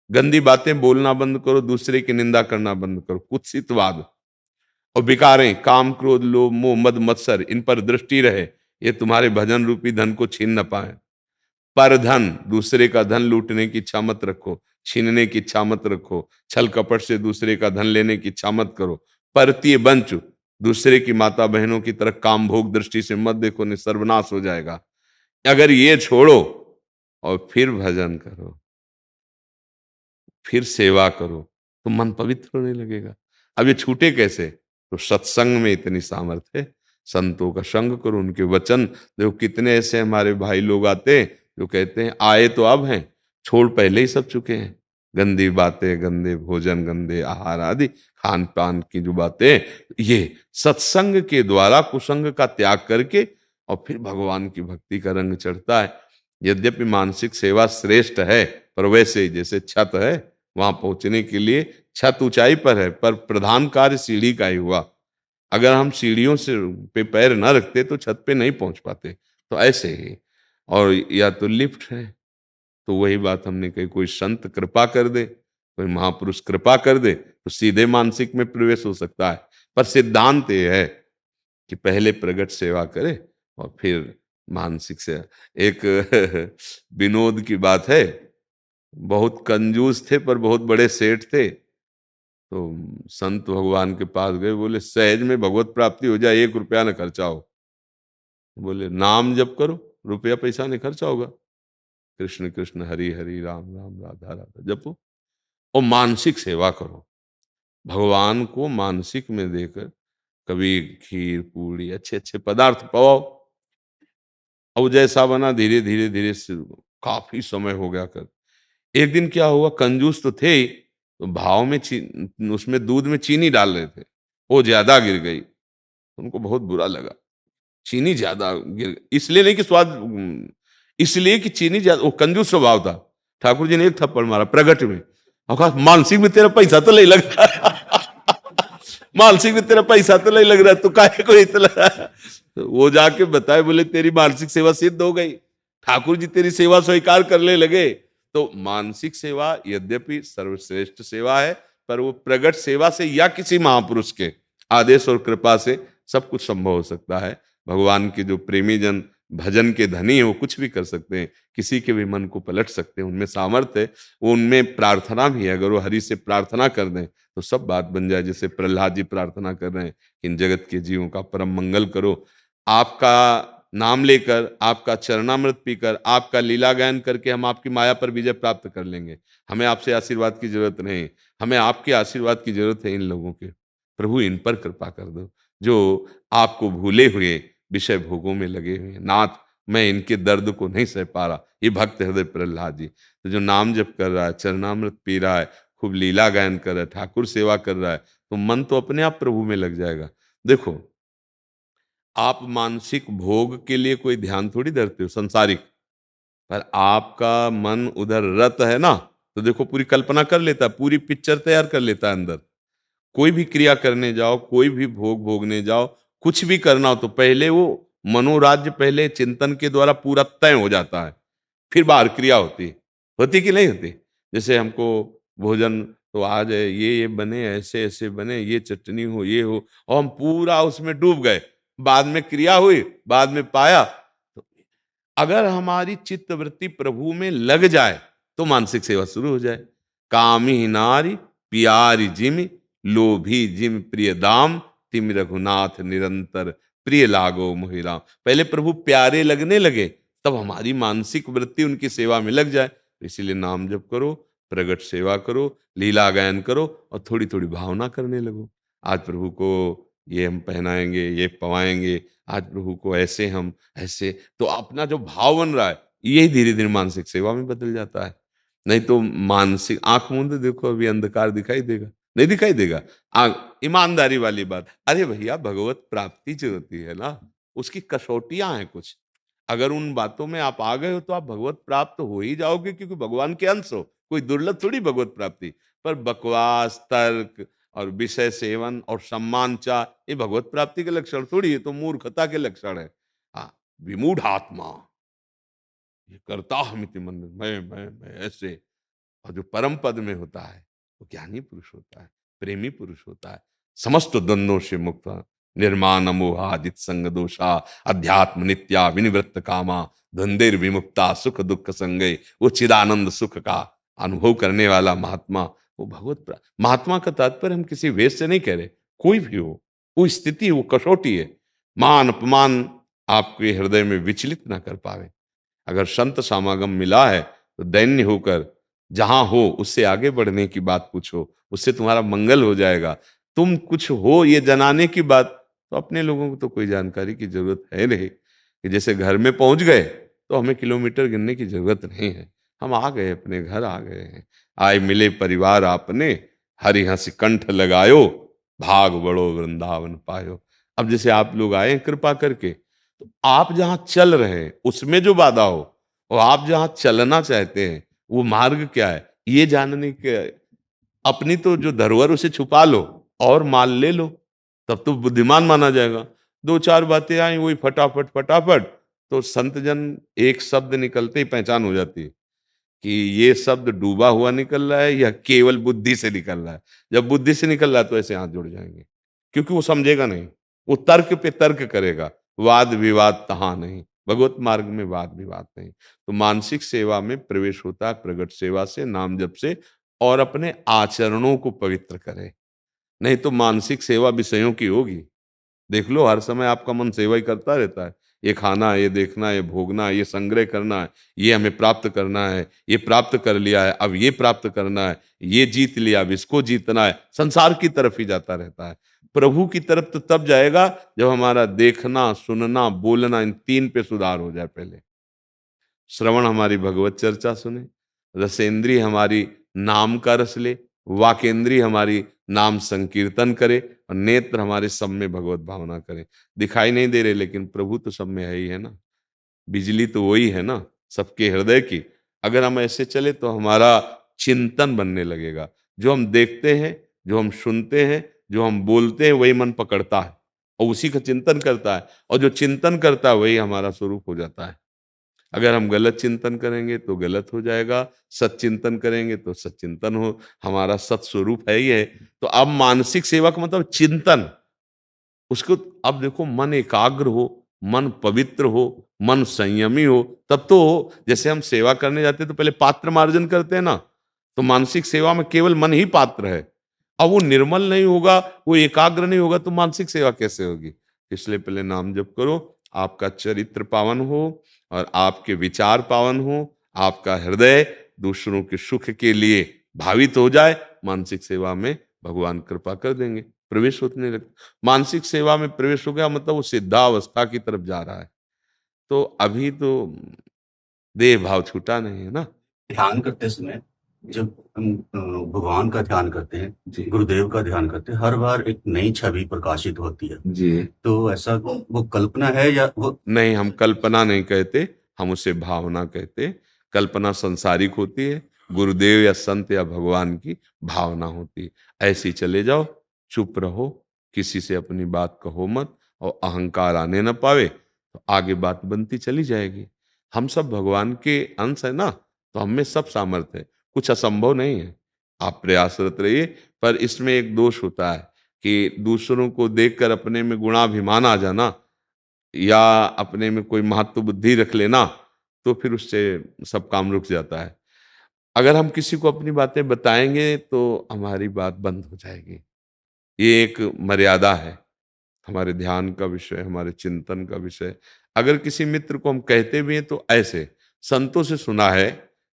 गंदी बातें बोलना बंद करो, दूसरे की निंदा करना बंद करो, कुत्सित वाद और विकारें, काम क्रोध लोभ मोह मद मत्सर, इन पर दृष्टि रहे, ये तुम्हारे भजन रूपी धन को छीन न पाए। पर धन, दूसरे का धन लूटने की इच्छा मत रखो, छीनने की इच्छा मत रखो, छल कपट से दूसरे का धन लेने की इच्छा मत करो। परतीय बंच, दूसरे की माता बहनों की तरह काम भोग दृष्टि से मत देखो, नहीं सर्वनाश हो जाएगा। अगर ये छोड़ो और फिर भजन करो, फिर सेवा करो, तो मन पवित्र होने लगेगा। अब ये छूटे कैसे? तो सत्संग में इतनी सामर्थ्य है, संतों का संग करो, उनके वचन देखो। कितने ऐसे हमारे भाई लोग आते हैं जो कहते हैं आए तो अब हैं, छोड़ पहले ही सब चुके हैं। गंदी बातें, गंदे भोजन, गंदे आहार आदि खान पान की जो बातें, ये सत्संग के द्वारा कुसंग का त्याग करके और फिर भगवान की भक्ति का रंग चढ़ता है। यद्यपि मानसिक सेवा श्रेष्ठ है, पर वैसे ही जैसे छत है, वहां पहुंचने के लिए छत ऊंचाई पर है, पर प्रधान कार्य सीढ़ी का ही हुआ। अगर हम सीढ़ियों से पे पैर न रखते तो छत पे नहीं पहुंच पाते। तो ऐसे ही, और या तो लिफ्ट है, तो वही बात हमने कही, कोई संत कृपा कर दे, कोई महापुरुष कृपा कर दे, तो सीधे मानसिक में प्रवेश हो सकता है। पर सिद्धांत ये है कि पहले प्रगट सेवा करे और फिर मानसिक सेवा। एक विनोद की बात है, बहुत कंजूस थे पर बहुत बड़े सेठ थे। तो संत भगवान के पास गए, बोले सहज में भगवत प्राप्ति हो जाए, 1 रुपया न खर्चा हो। बोले नाम जप करो, रुपया पैसा नहीं खर्चा होगा। कृष्ण कृष्ण हरि हरि राम राम राधा राधा जपो और मानसिक सेवा करो। भगवान को मानसिक में देकर कभी खीर पूड़ी अच्छे अच्छे पदार्थ पवाओ। अब जैसा बना धीरे धीरे धीरे से काफी समय हो गया कर। एक दिन क्या हुआ, कंजूस तो थे ही, तो भाव में उसमें दूध में चीनी डाल रहे थे, वो ज्यादा गिर गई। उनको बहुत बुरा लगा, चीनी ज्यादा गिर, इसलिए नहीं कि स्वाद, इसलिए कि चीनी ज्यादा, वो कंजूस स्वभाव था। ठाकुर जी ने एक थप्पड़ मारा प्रगट में और कहा मानसिक में तेरा पैसा तो नहीं लग रहा मानसिक में तेरा पैसा तो नहीं लग रहा, तू काहे को इतना। तो वो जाके बताए, बोले तेरी मानसिक सेवा सिद्ध हो गई, ठाकुर जी तेरी सेवा स्वीकार करने लगे। तो मानसिक सेवा यद्यपि सर्वश्रेष्ठ सेवा है, पर वो प्रगट सेवा से या किसी महापुरुष के आदेश और कृपा से सब कुछ संभव हो सकता है। भगवान के जो प्रेमी जन भजन के धनी है, वो कुछ भी कर सकते हैं, किसी के भी मन को पलट सकते हैं, उनमें सामर्थ्य है। वो उनमें प्रार्थना भी है, अगर वो हरि से प्रार्थना कर दें तो सब बात बन जाए। जैसे प्रहलाद जी प्रार्थना कर रहे हैं, इन जगत के जीवों का परम मंगल करो, आपका नाम लेकर, आपका चरणामृत पीकर, आपका लीला गायन करके हम आपकी माया पर विजय प्राप्त कर लेंगे। हमें आपसे आशीर्वाद की जरूरत नहीं, हमें आपके आशीर्वाद की जरूरत है इन लोगों के। प्रभु इन पर कृपा कर दो, जो आपको भूले हुए विषय भोगों में लगे हुए हैं। नाथ मैं इनके दर्द को नहीं सह पा रहा। ये भक्त हृदय प्रहलाद जी, तो जो नाम जप कर रहा है, चरणामृत पी रहा है, खूब लीला गायन कर रहा है, ठाकुर सेवा कर रहा है, तो मन तो अपने आप प्रभु में लग जाएगा। देखो, आप मानसिक भोग के लिए कोई ध्यान थोड़ी धरते हो संसारिक, पर आपका मन उधर रत है ना, तो देखो पूरी कल्पना कर लेता है, पूरी पिक्चर तैयार कर लेता है अंदर। कोई भी क्रिया करने जाओ, कोई भी भोग भोगने जाओ, कुछ भी करना हो तो पहले वो मनोराज्य पहले चिंतन के द्वारा पूरा तय हो जाता है, फिर बाहर क्रिया होती है। होती कि नहीं होती? जैसे हमको भोजन तो आज ये बने, ऐसे ऐसे बने, ये चटनी हो, ये हो, और हम पूरा उसमें डूब गए। बाद में क्रिया हुई, बाद में पाया। तो अगर हमारी चित्त वृत्ति प्रभु में लग जाए तो मानसिक सेवा शुरू हो जाए। कामी नारी प्यारी जिमि, लोभी जिम प्रिय दाम, तिम रघुनाथ निरंतर प्रिय लागो मोहिराम। पहले प्रभु प्यारे लगने लगे, तब हमारी मानसिक वृत्ति उनकी सेवा में लग जाए। तो इसीलिए नाम जप करो, प्रगट सेवा करो, लीला गायन करो, और थोड़ी थोड़ी भावना करने लगो। आज प्रभु को ये हम पहनाएंगे, ये पवाएंगे, आज प्रभु को ऐसे हम ऐसे, तो अपना जो भाव बन रहा है यही धीरे धीरे मानसिक सेवा में बदल जाता है। नहीं तो मानसिक आंख मूंद देखो, अभी अंधकार दिखाई देगा? नहीं दिखाई देगा। ईमानदारी वाली बात, अरे भैया भगवत प्राप्ति जो होती है ना, उसकी कसौटियां हैं कुछ। अगर उन बातों में आप आ गए हो तो आप भगवत प्राप्त हो ही जाओगे, क्योंकि भगवान के अंश हो। कोई दुर्लभ थोड़ी भगवत प्राप्ति। पर बकवास, तर्क और विषय सेवन और सम्मान चाह, ये भगवत प्राप्ति के लक्षण थोड़ी है, तो मूर्खता के लक्षण है। हाँ, विमूढ़ आत्मा, ये करता हमिति मन, मैं ऐसे। और जो परम पद में होता है वो ज्ञानी पुरुष होता है, प्रेमी पुरुष होता है, समस्त द्वंद्वों से मुक्त, निर्माण मोहा जित संग दोषा, अध्यात्म नित्या विनिवृत्त कामा, धंधेर विमुक्ता सुख दुख संगे, वो चिदानंद सुख का अनुभव करने वाला महात्मा, वो महात्मा का तात्पर्य हम किसी वेश से नहीं कह रहे, कोई भी हो, वो स्थिति, वो कसौटी है। मान अपमान आपके हृदय में विचलित ना कर पावे। अगर संत समागम मिला है तो दैन्य होकर जहां हो उससे आगे बढ़ने की बात पूछो, उससे तुम्हारा मंगल हो जाएगा। तुम कुछ हो ये जनाने की बात, तो अपने लोगों को तो कोई जानकारी की जरूरत है नहीं, कि जैसे घर में पहुंच गए तो हमें किलोमीटर गिनने की जरूरत नहीं है। हम आ गए, अपने घर आ गए हैं। आए मिले परिवार आपने, हरि हंस कंठ लगायो, भाग बड़ो वृंदावन पायो। अब जैसे आप लोग आए हैं कृपा करके, तो आप जहां चल रहे हैं उसमें जो बाधा हो, और आप जहां चलना चाहते हैं वो मार्ग क्या है, ये जानने के अपनी तो जो धरोहर उसे छुपा लो और माल ले लो, तब तो बुद्धिमान माना जाएगा। दो चार बातें आई वही फटाफट फटाफट, तो संत जन एक शब्द निकलते ही पहचान हो जाती है कि ये शब्द डूबा हुआ निकल रहा है या केवल बुद्धि से निकल रहा है। जब बुद्धि से निकल रहा है तो ऐसे हाथ जुड़ जाएंगे, क्योंकि वो समझेगा नहीं, वो तर्क पे तर्क करेगा। वाद विवाद तहां नहीं, भगवत मार्ग में वाद विवाद नहीं। तो मानसिक सेवा में प्रवेश होता है प्रगट सेवा से, नाम जप से, और अपने आचरणों को पवित्र करे। नहीं तो मानसिक सेवा विषयों की होगी। देख लो हर समय आपका मन सेवा ही करता रहता है। ये खाना है, ये देखना है, ये भोगना है, ये संग्रह करना है, ये हमें प्राप्त करना है, ये प्राप्त कर लिया है, अब ये प्राप्त करना है, ये जीत लिया, अब इसको जीतना है। संसार की तरफ ही जाता रहता है। प्रभु की तरफ तो तब जाएगा जब हमारा देखना, सुनना, बोलना, इन तीन पे सुधार हो जाए। पहले श्रवण हमारी भगवत चर्चा सुने, रसेंद्री हमारी नाम का रस ले, वाकेंद्री हमारी नाम संकीर्तन करे, और नेत्र हमारे सब में भगवत भावना करे। दिखाई नहीं दे रहे लेकिन प्रभु तो सब में है ही है ना। बिजली तो वही है ना सबके हृदय की। अगर हम ऐसे चले तो हमारा चिंतन बनने लगेगा। जो हम देखते हैं, जो हम सुनते हैं, जो हम बोलते हैं, वही मन पकड़ता है और उसी का चिंतन करता है, और जो चिंतन करता है वही हमारा स्वरूप हो जाता है। अगर हम गलत चिंतन करेंगे तो गलत हो जाएगा, सत चिंतन करेंगे तो सच्चिंतन हो, हमारा सत स्वरूप है ही है। तो अब मानसिक सेवा का मतलब चिंतन, उसको अब देखो मन एकाग्र हो, मन पवित्र हो, मन संयमी हो, तब तो हो। जैसे हम सेवा करने जाते हैं तो पहले पात्र मार्जन करते हैं ना, तो मानसिक सेवा में केवल मन ही पात्र है। अब वो निर्मल नहीं होगा, वो एकाग्र नहीं होगा, तो मानसिक सेवा कैसे होगी? इसलिए पहले नाम जप करो, आपका चरित्र पावन हो और आपके विचार पावन हो, आपका हृदय दूसरों के सुख के लिए भावित हो जाए। मानसिक सेवा में भगवान कृपा कर देंगे, प्रवेश होने लगता। मानसिक सेवा में प्रवेश हो गया मतलब वो सिद्धावस्था की तरफ जा रहा है। तो अभी तो देह भाव छूटा नहीं है ना। ध्यान करते समय जब हम भगवान का ध्यान करते हैं, जी गुरुदेव का ध्यान करते हैं, हर बार एक नई छवि प्रकाशित होती है। जी। तो ऐसा वो कल्पना है या वो? नहीं, हम कल्पना नहीं कहते, हम उसे भावना कहते। कल्पना सांसारिक होती है, गुरुदेव या संत या भगवान की भावना होती है। ऐसे ही चले जाओ, चुप रहो, किसी से अपनी बात कहो मत, और अहंकार आने न पावे, तो आगे बात बनती चली जाएगी। हम सब भगवान के अंश है ना, तो हम में सब सामर्थ्य है, कुछ असंभव नहीं है। आप प्रयासरत रहिए। पर इसमें एक दोष होता है कि दूसरों को देखकर अपने में गुणाभिमान आ जाना, या अपने में कोई महत्व बुद्धि रख लेना, तो फिर उससे सब काम रुक जाता है। अगर हम किसी को अपनी बातें बताएंगे तो हमारी बात बंद हो जाएगी। ये एक मर्यादा है, हमारे ध्यान का विषय, हमारे चिंतन का विषय। अगर किसी मित्र को हम कहते भी हैं तो ऐसे, संतों से सुना है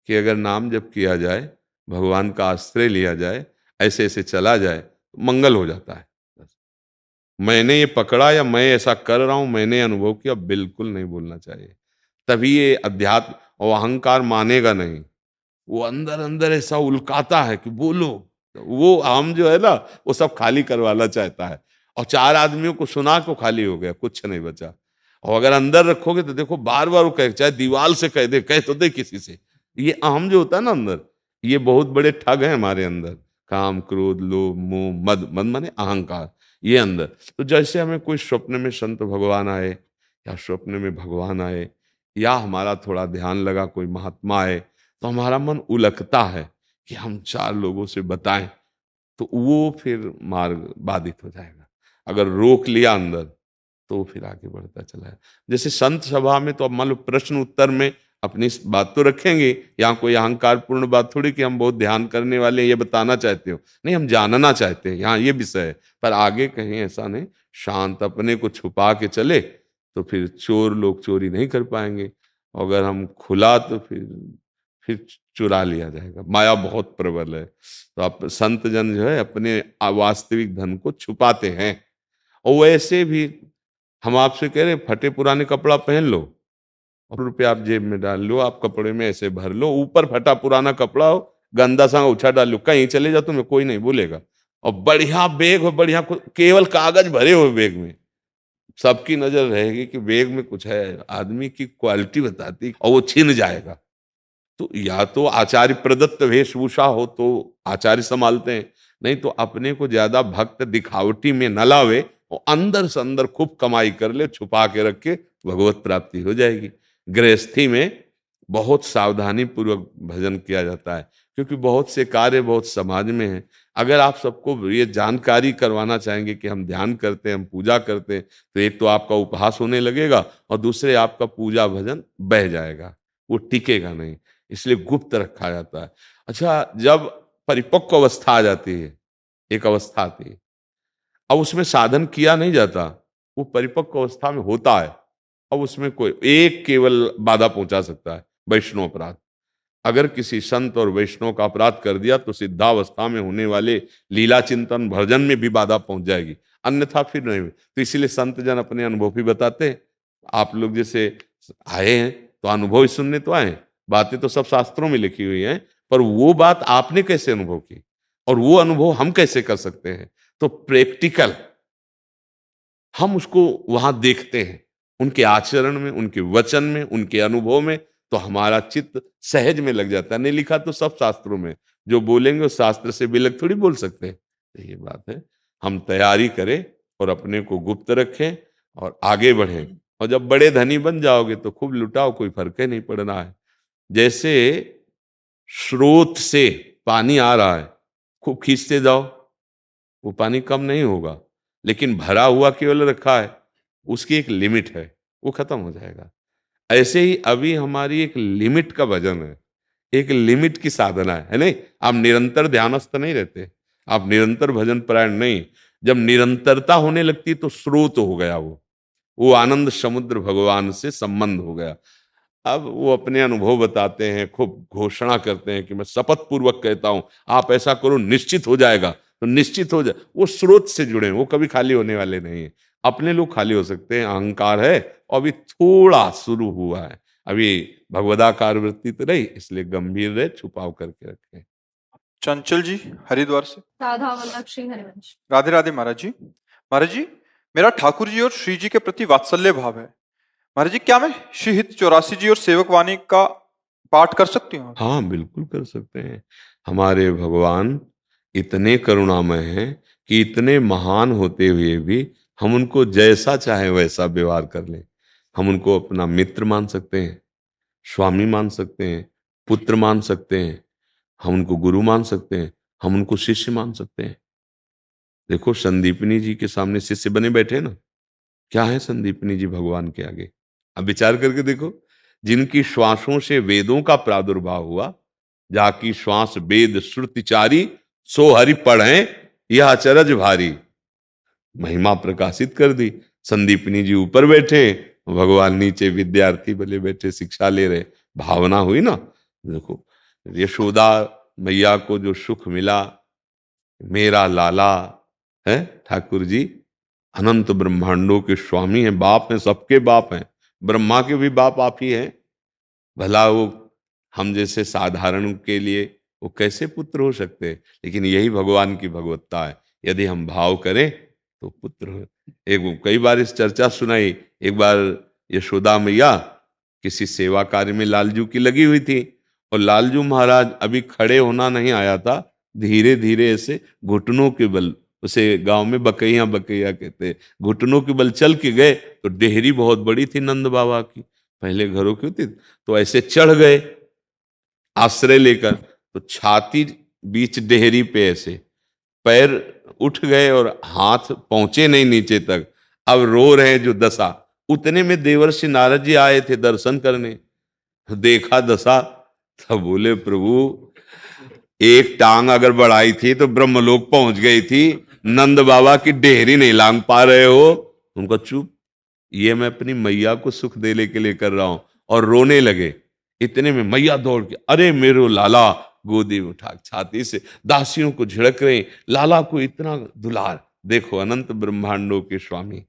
कि अगर नाम जप किया जाए, भगवान का आश्रय लिया जाए, ऐसे ऐसे चला जाए, तो मंगल हो जाता है। मैंने ये पकड़ा या मैं ऐसा कर रहा हूं, मैंने अनुभव किया, बिल्कुल नहीं बोलना चाहिए। तभी ये अध्यात्म, और अहंकार मानेगा नहीं, वो अंदर अंदर ऐसा उल्काता है कि बोलो। वो हम जो है ना, वो सब खाली करवाना चाहता है, और चार आदमियों को सुना को खाली हो गया, कुछ नहीं बचा। और अगर अंदर रखोगे तो देखो बार बार वो कहे, चाहे दीवार से कह दे, कह तो दे किसी से। ये अहम जो होता है ना अंदर, ये बहुत बड़े ठग हैं हमारे अंदर। काम, क्रोध, लोभ, मोह, मद, मद माने अहंकार, ये अंदर। तो जैसे हमें कोई स्वप्न में संत भगवान आए, या स्वप्न में भगवान आए, या हमारा थोड़ा ध्यान लगा कोई महात्मा आए, तो हमारा मन उलकता है कि हम चार लोगों से बताएं, तो वो फिर मार्ग बाधित हो जाएगा। अगर रोक लिया अंदर, तो फिर आगे बढ़ता चला है। जैसे संत सभा में तो अब मान लो प्रश्न उत्तर में अपनी बात तो रखेंगे, यहाँ कोई अहंकार पूर्ण बात थोड़ी कि हम बहुत ध्यान करने वाले हैं, ये बताना चाहते हो, नहीं, हम जानना चाहते हैं, यहाँ ये विषय है। पर आगे कहीं ऐसा नहीं, शांत अपने को छुपा के चले, तो फिर चोर लोग चोरी नहीं कर पाएंगे। अगर हम खुला तो फिर चुरा लिया जाएगा। माया बहुत प्रबल है। तो आप संत जन जो है अपने वास्तविक धन को छुपाते हैं। और वैसे भी हम आपसे कह रहे हैं, फटे पुराने कपड़ा पहन लो और रुपये आप जेब में डाल लो, आप कपड़े में ऐसे भर लो, ऊपर फटा पुराना कपड़ा हो, गंदा सा उछा डाल लो, कहीं चले जाओ तुम्हें कोई नहीं बोलेगा। और बढ़िया बैग हो, बढ़िया केवल कागज भरे हुए बैग में, सबकी नजर रहेगी कि बैग में कुछ है, आदमी की क्वालिटी बताती, और वो छिन जाएगा। तो या तो आचार्य प्रदत्त वेशभूषा हो तो आचार्य संभालते हैं, नहीं तो अपने को ज्यादा भक्त दिखावटी में न लावे, और अंदर से अंदर खूब कमाई कर ले, छुपा के रख के, भगवत प्राप्ति हो जाएगी। गृहस्थी में बहुत सावधानी पूर्वक भजन किया जाता है, क्योंकि बहुत से कार्य बहुत समाज में है। अगर आप सबको ये जानकारी करवाना चाहेंगे कि हम ध्यान करते हैं, हम पूजा करते हैं, तो एक तो आपका उपहास होने लगेगा, और दूसरे आपका पूजा भजन बह जाएगा, वो टिकेगा नहीं। इसलिए गुप्त रखा जाता है। अच्छा, जब परिपक्व अवस्था आ जाती है, एक अवस्था आती है, अब उसमें साधन किया नहीं जाता, वो परिपक्व अवस्था में होता है। अब उसमें कोई एक केवल बाधा पहुंचा सकता है, वैष्णव अपराध। अगर किसी संत और वैष्णव का अपराध कर दिया, तो सिद्धावस्था में होने वाले लीला चिंतन भजन में भी बाधा पहुंच जाएगी, अन्यथा फिर नहीं। तो इसीलिए संत जन अपने अनुभव भी बताते हैं। आप लोग जैसे आए हैं, तो अनुभव ही सुनने तो आए हैं, बातें तो सब शास्त्रों में लिखी हुई हैं, पर वो बात आपने कैसे अनुभव की, और वो अनुभव हम कैसे कर सकते हैं। तो प्रैक्टिकल हम उसको वहां देखते हैं, उनके आचरण में, उनके वचन में, उनके अनुभव में, तो हमारा चित्त सहज में लग जाता है। नहीं लिखा तो सब शास्त्रों में, जो बोलेंगे उस शास्त्र से विलग थोड़ी बोल सकते हैं। तो ये बात है, हम तैयारी करें और अपने को गुप्त रखें और आगे बढ़ें। और जब बड़े धनी बन जाओगे तो खूब लुटाओ, कोई फर्क ही नहीं पड़ना है। जैसे स्रोत से पानी आ रहा है, खूब खींचते जाओ, वो पानी कम नहीं होगा। लेकिन भरा हुआ केवल रखा है, उसकी एक लिमिट है, वो खत्म हो जाएगा। ऐसे ही अभी हमारी एक लिमिट का भजन है, एक लिमिट की साधना है नहीं? आप निरंतर ध्यानस्थ नहीं रहते, आप निरंतर भजन परायण नहीं। जब निरंतरता होने लगती तो स्रोत हो गया, वो आनंद समुद्र भगवान से संबंध हो गया। अब वो अपने अनुभव बताते हैं, खूब घोषणा करते हैं कि मैं शपथ पूर्वक कहता हूं, आप ऐसा करो निश्चित हो जाएगा, तो निश्चित हो जाए। वो स्रोत से जुड़े हैं, वो कभी खाली होने वाले नहीं है। अपने लोग खाली हो सकते हैं, अहंकार है और अभी थोड़ा शुरू हुआ है, अभी भगवदाकार वृत्ति तो नहीं, इसलिए गंभीर रहे, छुपाव करके रखें। चंचल जी हरिद्वार से। राधा वल्लभ श्री हरिवंश। राधे राधे महाराज जी। महाराज जी, मेरा ठाकुर जी और श्री जी के प्रति वात्सल्य भाव है। महाराज जी, क्या मैं श्री हित 84 जी और सेवक वाणी का पाठ कर सकती हूँ? हाँ, बिल्कुल कर सकते हैं। हमारे भगवान इतने करुणामय हैं कि इतने महान होते हुए भी हम उनको जैसा चाहे वैसा व्यवहार कर लें। हम उनको अपना मित्र मान सकते हैं, स्वामी मान सकते हैं, पुत्र मान सकते हैं, हम उनको गुरु मान सकते हैं, हम उनको शिष्य मान सकते हैं। देखो, संदीपनी जी के सामने शिष्य बने बैठे ना, क्या है संदीपनी जी भगवान के आगे? अब विचार करके देखो, जिनकी श्वासों से वेदों का प्रादुर्भाव हुआ, जाकी श्वास वेद श्रुतिचारी, सो हरि पढ़ें यह अचरज भारी। महिमा प्रकाशित कर दी। संदीपनी जी ऊपर बैठे, भगवान नीचे विद्यार्थी बने बैठे, शिक्षा ले रहे। भावना हुई ना। देखो, यशोदा मैया को जो सुख मिला, मेरा लाला है ठाकुर जी, अनंत ब्रह्मांडों के स्वामी हैं, बाप हैं, सबके बाप हैं, ब्रह्मा के भी बाप आप ही हैं। भला वो हम जैसे साधारण के लिए वो कैसे पुत्र हो सकते हैं? लेकिन यही भगवान की भगवत्ता है, यदि हम भाव करें तो पुत्र हो। एक कई बार इस चर्चा सुनाई। एक बार यशोदा मैया किसी सेवा कार्य में लालजू की लगी हुई थी, और लालजू महाराज अभी खड़े होना नहीं आया था, धीरे धीरे ऐसे घुटनों के बल, उसे गांव में बकैया बकैया कहते, घुटनों के बल चल के गए। तो डेहरी बहुत बड़ी थी नंद बाबा की, पहले घरों की होती, तो ऐसे चढ़ गए आश्रय लेकर, तो छाती बीच डेहरी पे ऐसे पैर उठ गए और हाथ पहुंचे नहीं नीचे तक। अब रो रहे जो दशा, उतने में देवर्षि नारद जी आए थे दर्शन करने। देखा दशा, तब बोले प्रभु, एक टांग अगर बढ़ाई थी तो ब्रह्मलोक पहुंच गई थी, नंद बाबा की डेहरी नहीं लांग पा रहे हो। उनका चुप, ये मैं अपनी मैया को सुख देने के लिए कर रहा हूं। और रोने लगे। इतने में मैया दौड़ के, अरे मेरो लाला, गोदी में उठा छाती से दासियों को झिड़क रहे, लाला को इतना दुलार। देखो, अनंत ब्रह्मांडों के स्वामी,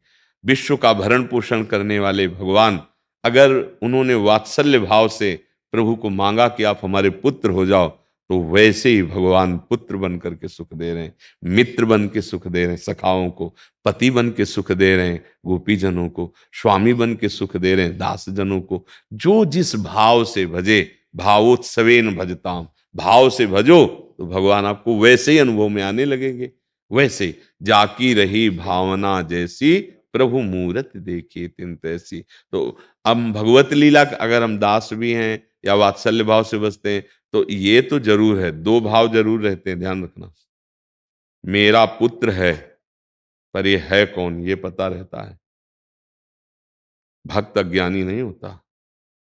विश्व का भरण पोषण करने वाले भगवान, अगर उन्होंने वात्सल्य भाव से प्रभु को मांगा कि आप हमारे पुत्र हो जाओ, तो वैसे ही भगवान पुत्र बन करके सुख दे रहे हैं, मित्र बन के सुख दे रहे हैं सखाओं को, पति बन के सुख दे रहे हैं गोपी जनों को, स्वामी बन के सुख दे रहे हैं दास जनों को। जो जिस भाव से भजे, भावोत्सवेन भजताम, भाव से भजो तो भगवान आपको वैसे ही अनुभव में आने लगेंगे। वैसे जाकी रही भावना जैसी, प्रभु मूरत देखी तिन तैसी। तो हम भगवत लीला, अगर हम दास भी हैं या वात्सल्य भाव से बसते हैं, तो ये तो जरूर है, दो भाव जरूर रहते हैं, ध्यान रखना। मेरा पुत्र है, पर ये है कौन, ये पता रहता है। भक्त अज्ञानी नहीं होता।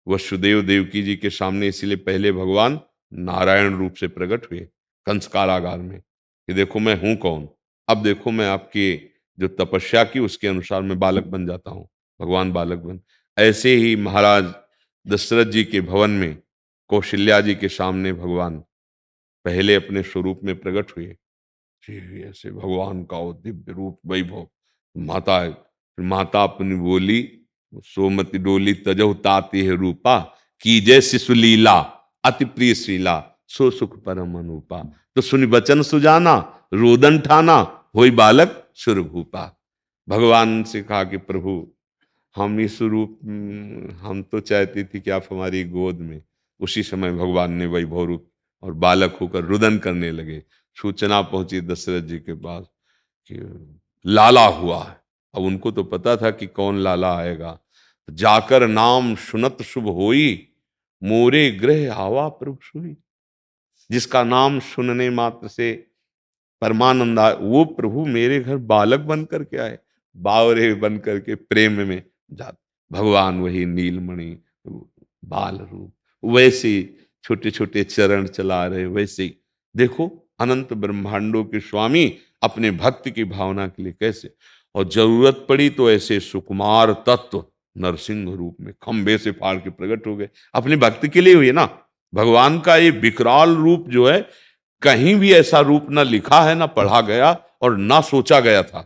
वसुदेव देवकी जी के सामने इसीलिए पहले भगवान नारायण रूप से प्रकट हुए कंस कारागार में, कि देखो मैं हूं कौन। अब देखो, मैं आपकी जो तपस्या की उसके अनुसार मैं बालक बन जाता हूं। भगवान बालक बन। ऐसे ही महाराज दशरथ जी के भवन में कौशल्या जी के सामने भगवान पहले अपने स्वरूप में प्रकट हुए। जी, ऐसे भगवान का वो दिव्य रूप वैभव। माता अपनी बोली, सोमति डोली तजहु ताती है रूपा, कीजय शिशु लीला अति प्रिय श्रीला, सो सुख परम अनुपा। तो सुनि बचन सुजाना, रोदन ठाना, होई बालक सुरभूपा। भगवान से कहा कि प्रभु, हम इस रूप, हम तो चाहती थी कि आप हमारी गोद में। उसी समय भगवान ने वैभव रूप और बालक होकर रुदन करने लगे। सूचना पहुंची दशरथ जी के पास कि लाला हुआ है। अब उनको तो पता था कि कौन लाला आएगा। जाकर नाम सुनत शुभ होई, मोरे गृह आवा प्रभु सोई। जिसका नाम सुनने मात्र से परमानंद आए, वो प्रभु मेरे घर बालक बन करके आए, बावरे बन करके प्रेम में जाते। भगवान वही नीलमणि बाल रूप, वैसे छोटे छोटे चरण चला रहे। वैसे ही देखो, अनंत ब्रह्मांडों के स्वामी अपने भक्त की भावना के लिए कैसे, और जरूरत पड़ी तो ऐसे सुकुमार तत्व नरसिंह रूप में खंबे से फाड़ के प्रकट हो गए। अपने भक्त के लिए हुए ना। भगवान का ये विकराल रूप जो है, कहीं भी ऐसा रूप ना लिखा है, ना पढ़ा गया और ना सोचा गया था।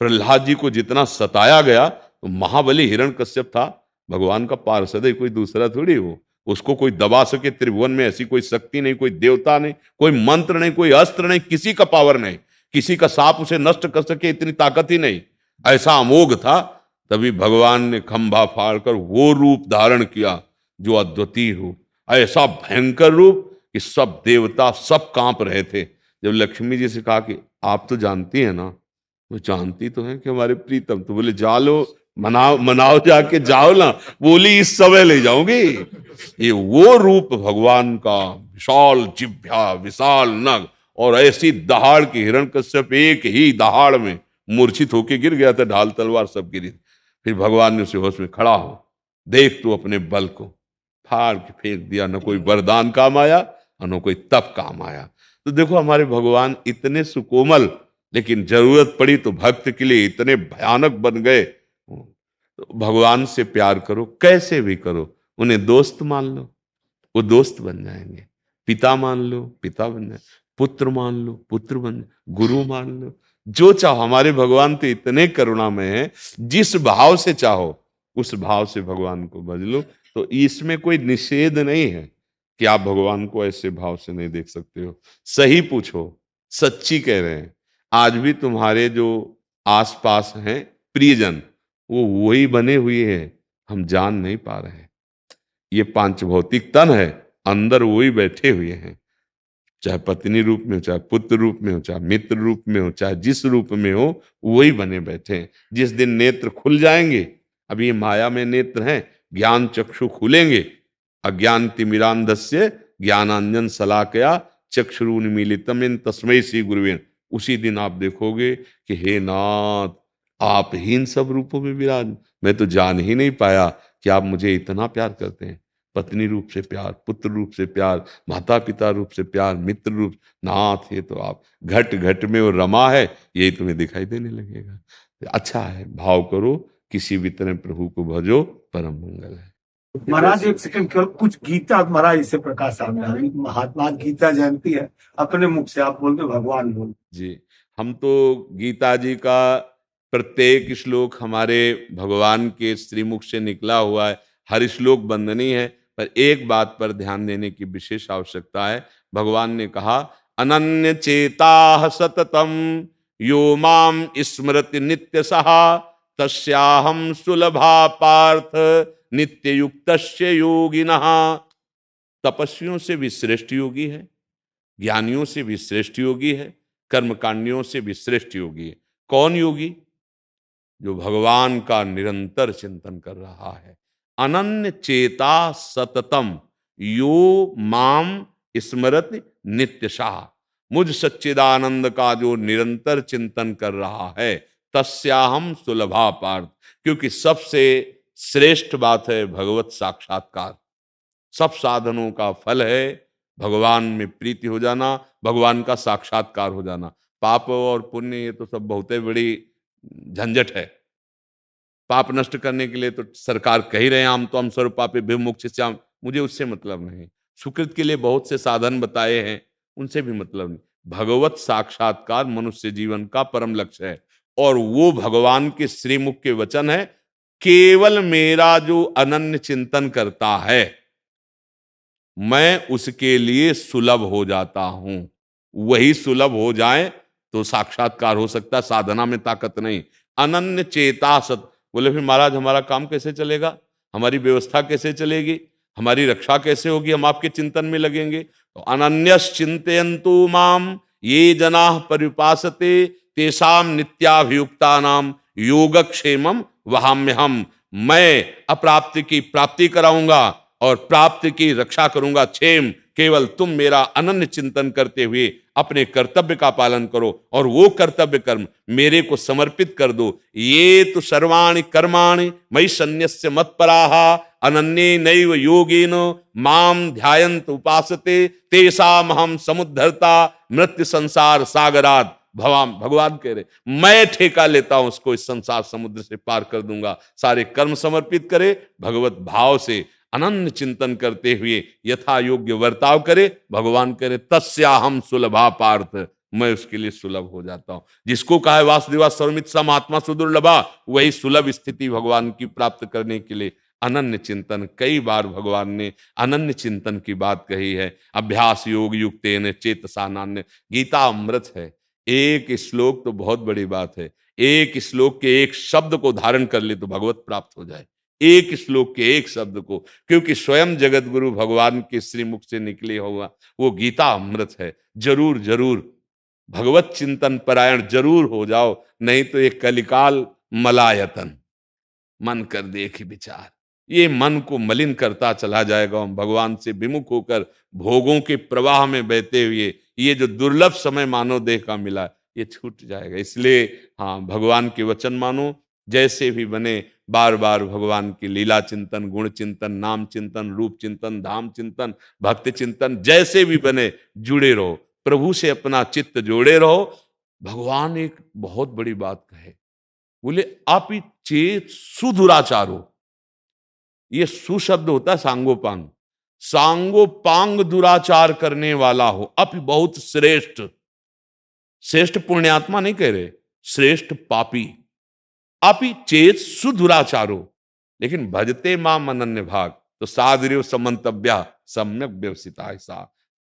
प्रहलाद जी को जितना सताया गया, तो महाबली हिरण्यकश्यप था, भगवान का पार्षद है, कोई दूसरा थोड़ी। वो उसको कोई दबा सके त्रिभुवन में ऐसी कोई शक्ति नहीं, कोई देवता नहीं, कोई मंत्र नहीं, कोई अस्त्र नहीं, किसी का पावर नहीं, किसी का सांप उसे नष्ट कर सके इतनी ताकत ही नहीं। ऐसा अमोघ था। तभी भगवान ने खंभा फाड़कर वो रूप धारण किया जो अद्वितीय रूप, ऐसा भयंकर रूप कि सब देवता सब कांप रहे थे। जब लक्ष्मी जी से कहा कि आप तो जानती हैं ना, वो जानती तो है कि हमारे प्रीतम, तो बोले जा लो, मनाओ मनाओ, जाके जाओ ना। बोली इस समय ले जाऊंगी। ये वो रूप भगवान का, विशाल जिह्वा, विशाल नग, और ऐसी दहाड़ की हिरण्यकश्यप एक ही दहाड़ में मूर्छित होके गिर गया था, ढाल तलवार सब गिरी। फिर भगवान ने उसे होश में, खड़ा हो, देख तू अपने बल को, फाड़ के फेंक दिया। न कोई वरदान काम आया और न कोई तप काम आया। तो देखो हमारे भगवान इतने सुकोमल, लेकिन जरूरत पड़ी तो भक्त के लिए इतने भयानक बन गए। तो भगवान से प्यार करो, कैसे भी करो, उन्हें दोस्त मान लो, वो दोस्त बन जाएंगे। पिता मान लो, पिता बन जाए, पुत्र मान लो, पुत्र बन जाए, गुरु मान लो, जो चाहो। हमारे भगवान तो इतने करुणामय हैं, जिस भाव से चाहो उस भाव से भगवान को भज लो। तो इसमें कोई निषेध नहीं है कि आप भगवान को ऐसे भाव से नहीं देख सकते हो। सही पूछो, सच्ची कह रहे हैं। आज भी तुम्हारे जो आसपास हैं प्रियजन, वो वही बने हुए हैं, हम जान नहीं पा रहे हैं। ये पांच भौतिक तन है, अंदर वही बैठे हुए हैं, चाहे पत्नी रूप में हो, चाहे पुत्र रूप में हो, चाहे मित्र रूप में हो, चाहे जिस रूप में हो, वही बने बैठे हैं। जिस दिन नेत्र खुल जाएंगे, अभी ये माया में नेत्र हैं, ज्ञान चक्षु खुलेंगे, अज्ञान तिमिरांधस्य ज्ञानांजन शलाकया चक्षुरुन्मीलितम येन तस्मै श्री गुरुवे। उसी दिन आप देखोगे कि हे नाथ, आप ही इन सब रूपों में विराज, मैं तो जान ही नहीं पाया कि आप मुझे इतना प्यार करते हैं। पत्नी रूप से प्यार, पुत्र रूप से प्यार, माता पिता रूप से प्यार, मित्र रूप, नाथ ये तो आप घट घट में वो रमा है, यही तुम्हें दिखाई देने लगेगा। अच्छा है, भाव करो, किसी भी तरह प्रभु को भजो, परम मंगल है। महाराज एक सेकंड, केवल कुछ गीता महाराज इससे प्रकाश आता है। महात्मा गीता जयंती है, अपने मुख से आप बोलते भगवान बोल जी, हम तो गीता जी का प्रत्येक श्लोक हमारे भगवान के श्रीमुख से निकला हुआ है, हर श्लोक वंदनीय है। पर एक बात पर ध्यान देने की विशेष आवश्यकता है। भगवान ने कहा, अनन्य चेता सततम यो माम स्मृति नित्य सहा तस्याहम सुलभा पार्थ नित्य युक्तस्य योगिनः। तपस्वियों से भी श्रेष्ठ योगी है, ज्ञानियों से भी श्रेष्ठ योगी है, कर्मकांडियों से भी श्रेष्ठ योगी है। कौन योगी? जो भगवान का निरंतर चिंतन कर रहा है। अनन्य चेता सततम यो माम स्मरति नित्यशः। मुझ सच्चिदानंद का जो निरंतर चिंतन कर रहा है, तस्याहम सुलभा पार्थ। क्योंकि सबसे श्रेष्ठ बात है भगवत साक्षात्कार। सब साधनों का फल है भगवान में प्रीति हो जाना, भगवान का साक्षात्कार हो जाना। पाप और पुण्य ये तो सब बहुत बड़ी झंझट है। पाप नष्ट करने के लिए तो सरकार कह ही रहे हैं, हम तो हम स्वरूप पापे विमुक्तिश्याम, मुझे उससे मतलब नहीं। सुकृत के लिए बहुत से साधन बताए हैं, उनसे भी मतलब नहीं। भगवत साक्षात्कार मनुष्य जीवन का परम लक्ष्य है, और वो भगवान के श्रीमुख के वचन है, केवल मेरा जो अनन्य चिंतन करता है मैं उसके लिए सुलभ हो जाता हूं। वही सुलभ हो जाए तो साक्षात्कार हो सकता है, साधना में ताकत नहीं। अनन्य चेता सत। बोले फिर महाराज हमारा काम कैसे चलेगा, हमारी व्यवस्था कैसे चलेगी, हमारी रक्षा कैसे होगी, हम आपके चिंतन में लगेंगे। तो अनन्यस चिंतयन्तु माम ये जनाः पर्युपासते तेषां नित्याभियुक्तानां योगक्षेमं वहाम्यहम्। मैं अप्राप्ति की प्राप्ति कराऊंगा और प्राप्ति की रक्षा करूंगा। क्षेम केवल तुम मेरा अनन्य चिंतन करते हुए अपने कर्तव्य का पालन करो, और वो कर्तव्य कर्म मेरे को समर्पित कर दो। ये तो सर्वाणि कर्माणि मयि सन्न्यस्य मत्पराः अनन्ये नैव योगेन माम ध्यायन्त उपासते तेषामहं समुद्धर्ता मृत्यु संसार सागरात्। भगवान कह रहे मैं ठेका लेता हूं उसको, इस संसार समुद्र से पार कर दूंगा। सारे कर्म समर्पित करे, भगवत भाव से अनन्य चिंतन करते हुए यथा योग्य वर्ताव करे। भगवान करे तस्याहम सुलभा पार्थ, मैं उसके लिए सुलभ हो जाता हूं। जिसको कहा है वासुदेवा सर्वमित सम आत्मा सुदुर्लभा, वही सुलभ स्थिति भगवान की प्राप्त करने के लिए अनन्य चिंतन। कई बार भगवान ने अनन्य चिंतन की बात कही है। अभ्यास योग युक्तेन चेतसा नान्य, गीता अमृत है। एक श्लोक तो बहुत बड़ी बात है। एक श्लोक के एक शब्द को धारण कर ले तो भगवत प्राप्त हो जाए। एक श्लोक के एक शब्द को, क्योंकि स्वयं जगत गुरु भगवान के श्रीमुख से निकले हुआ वो गीता अमृत है। जरूर जरूर भगवत चिंतन परायण जरूर हो जाओ, नहीं तो ये कलिकाल मलायतन, मन कर देख विचार, ये मन को मलिन करता चला जाएगा। हम भगवान से विमुख होकर भोगों के प्रवाह में बहते हुए ये जो दुर्लभ समय मानव देह का मिला ये छूट जाएगा। इसलिए हाँ, भगवान के वचन मानो, जैसे भी बने बार बार भगवान की लीला चिंतन, गुण चिंतन, नाम चिंतन, रूप चिंतन, धाम चिंतन, भक्ति चिंतन, जैसे भी बने जुड़े रहो, प्रभु से अपना चित्त जोड़े रहो। भगवान एक बहुत बड़ी बात कहे, बोले आप ही चेत सुदुराचारो। ये सुशब्द होता है सांगोपांग। सांगोपांग दुराचार करने वाला हो, आप ही बहुत श्रेष्ठ। श्रेष्ठ पुण्यात्मा नहीं कह रहे, श्रेष्ठ पापी। आप ही चेत सुदुराचारो, लेकिन भजते मां अनन्य भाग तो साधुर्य समंतव्या सम्यक व्यवसिता ऐसा।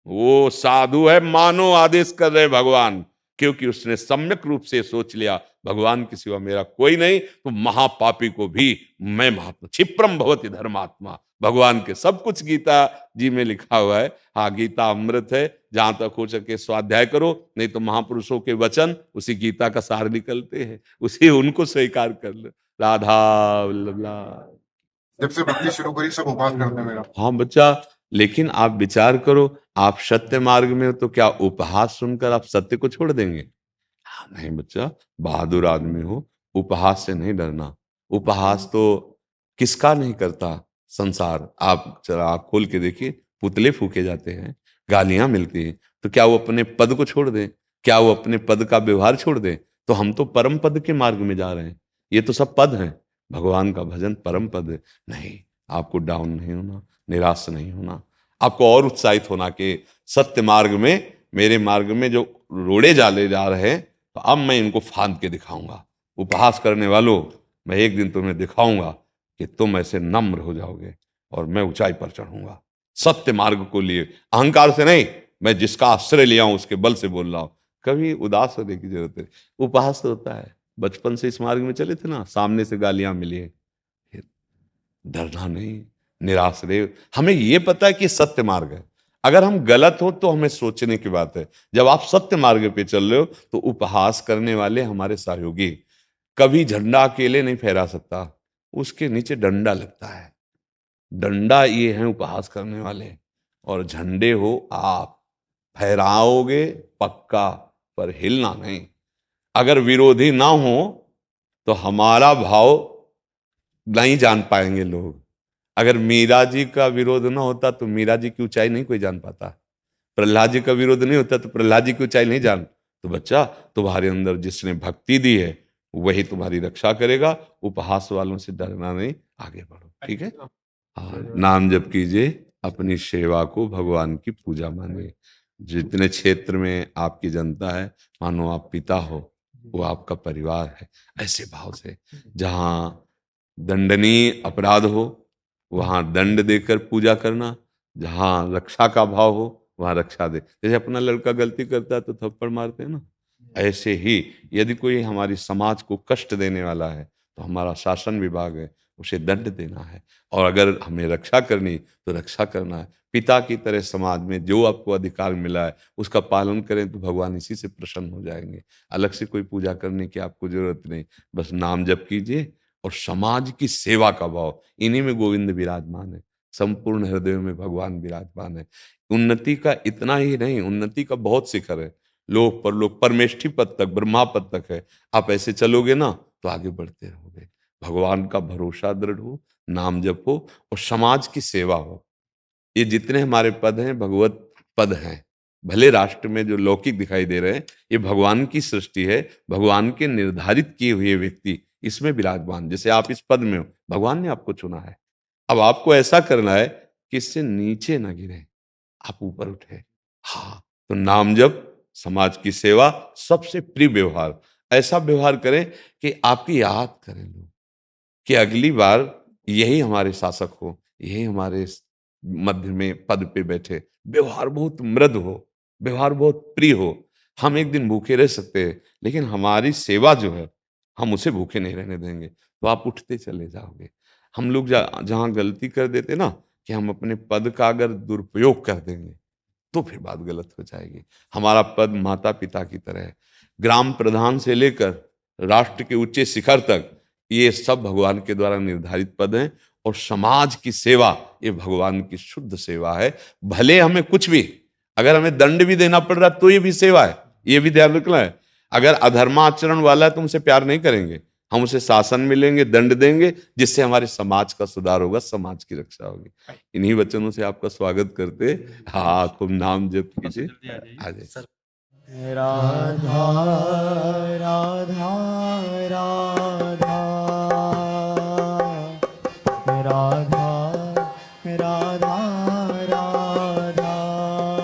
वो साधु है, मानो आदेश कर रहे भगवान, क्योंकि उसने सम्यक रूप से सोच लिया भगवान के सिवा मेरा कोई नहीं, तो महापापी को भी मैं महात्मा, क्षिप्रम भवति धर्मात्मा। भगवान के सब कुछ गीता जी में लिखा हुआ है। हाँ, गीता अमृत है, जहां तक हो सके स्वाध्याय करो, नहीं तो महापुरुषों के वचन उसी गीता का सार निकलते हैं, उसी उनको स्वीकार कर लो। राधा वल्लभ। जब से भक्ति शुरू करी सब उपास करते हैं मेरा। हाँ बच्चा, लेकिन आप विचार करो, आप सत्य मार्ग में हो तो क्या उपहास सुनकर आप सत्य को छोड़ देंगे? हाँ, नहीं बच्चा, बहादुर आदमी हो, उपहास से नहीं डरना। उपहास तो किसका नहीं करता संसार। आप जरा आँख खोल के देखिए, पुतले फूके जाते हैं, गालियां मिलती हैं, तो क्या वो अपने पद को छोड़ दें? क्या वो अपने पद का व्यवहार छोड़ दें? तो हम तो परम पद के मार्ग में जा रहे हैं। ये तो सब पद हैं, भगवान का भजन परम पद है। नहीं, आपको डाउन नहीं होना, निराश नहीं होना, आपको और उत्साहित होना कि सत्य मार्ग में, मेरे मार्ग में जो रोड़े जाले जा रहे हैं, तो अब मैं इनको फांद के दिखाऊंगा। उपहास करने वालों, मैं एक दिन तुम्हें दिखाऊंगा कि तुम ऐसे नम्र हो जाओगे और मैं ऊंचाई पर चढ़ूंगा। सत्य मार्ग को लिए, अहंकार से नहीं, मैं जिसका आश्रय लिया हूं उसके बल से बोल रहा हूं। कभी उदास होने की जरूरत है। उपहास तो होता है, बचपन से इस मार्ग में चले थे ना, सामने से गालियां मिली है, डरना नहीं, निराश रहे। हमें यह पता है कि सत्य मार्ग है। अगर हम गलत हो तो हमें सोचने की बात है। जब आप सत्य मार्ग पे चल रहे हो तो उपहास करने वाले हमारे सहयोगी। कभी झंडा अकेले नहीं फहरा सकता, उसके नीचे डंडा लगता है। डंडा ये है उपहास करने वाले, और झंडे हो आप। फहराओगे पक्का, पर हिलना नहीं। अगर विरोधी ना हो तो हमारा भाव नहीं जान पाएंगे लोग। अगर मीरा जी का विरोध ना होता तो मीरा जी की ऊंचाई नहीं कोई जान पाता। प्रहलाद जी का विरोध नहीं होता तो प्रहलाद जी की ऊंचाई नहीं जान। तो बच्चा, तुम्हारे अंदर जिसने भक्ति दी है वही तुम्हारी रक्षा करेगा। उपहास वालों से डरना नहीं, आगे बढ़ो, ठीक है। हाँ, नाम जप कीजिए, अपनी सेवा को भगवान की पूजा मानिए। जितने क्षेत्र में आपकी जनता है, मानो आप पिता हो, वो आपका परिवार है। ऐसे भाव से, जहां दंडनीय अपराध हो वहां दंड देकर पूजा करना, जहां रक्षा का भाव हो वहां रक्षा दे। जैसे अपना लड़का गलती करता है तो थप्पड़ मारते हैं ना, ऐसे ही यदि कोई हमारी समाज को कष्ट देने वाला है तो हमारा शासन विभाग है, उसे दंड देना है। और अगर हमें रक्षा करनी तो रक्षा करना है। पिता की तरह समाज में जो आपको अधिकार मिला है उसका पालन करें तो भगवान इसी से प्रसन्न हो जाएंगे। अलग से कोई पूजा करने की आपको जरूरत नहीं, बस नाम जप कीजिए और समाज की सेवा का भाव, इन्हीं में गोविंद विराजमान है। संपूर्ण हृदय में भगवान विराजमान है। उन्नति का इतना ही नहीं, उन्नति का बहुत शिखर है। लोक परलोक परमेष्ठी पद तक, ब्रह्मा पद तक है। आप ऐसे चलोगे ना तो आगे बढ़ते रहोगे। भगवान का भरोसा दृढ़ हो, नाम जप हो और समाज की सेवा हो। ये जितने हमारे पद हैं भगवत पद हैं। भले राष्ट्र में जो लौकिक दिखाई दे रहे हैं ये भगवान की सृष्टि है, भगवान के निर्धारित किए हुए व्यक्ति इसमें विराजमान। जैसे आप इस पद में हो, भगवान ने आपको चुना है। अब आपको ऐसा करना है कि इससे नीचे ना गिरे, आप ऊपर उठे। हाँ, तो नाम जप, समाज की सेवा, सबसे प्रिय व्यवहार। ऐसा व्यवहार करें कि आपकी याद करें लोग कि अगली बार यही हमारे शासक हो, यही हमारे मध्य में पद पे बैठे, व्यवहार बहुत मृदु हो, व्यवहार बहुत प्रिय हो। हम एक दिन भूखे रह सकते हैं, लेकिन हमारी सेवा जो है, हम उसे भूखे नहीं रहने देंगे, तो आप उठते चले जाओगे। हम लोग जहाँ गलती कर देते ना, कि हम अपने पद का अगर दुरुपयोग कर देंगे, तो फिर बात गलत हो जाएगी। हमारा पद माता पिता की तरह है। ग्राम प्रधान से लेकर राष्ट्र के ऊंचे शिखर तक ये सब भगवान के द्वारा निर्धारित पद हैं, और समाज की सेवा ये भगवान की शुद्ध सेवा है। भले हमें कुछ भी, अगर हमें दंड भी देना पड़ रहा है तो ये भी सेवा है, ये भी ध्यान रखना है। अगर अधर्माचरण वाला है तो हमसे प्यार नहीं करेंगे, हम उसे शासन मिलेंगे, दंड देंगे, जिससे हमारे समाज का सुधार होगा, समाज की रक्षा होगी। इन्हीं वचनों से आपका स्वागत करते, हाँ खूब नाम जप कीजिए। आ जाइए। राधा राधा राधा राधा राधा राधा राधा राधा राधा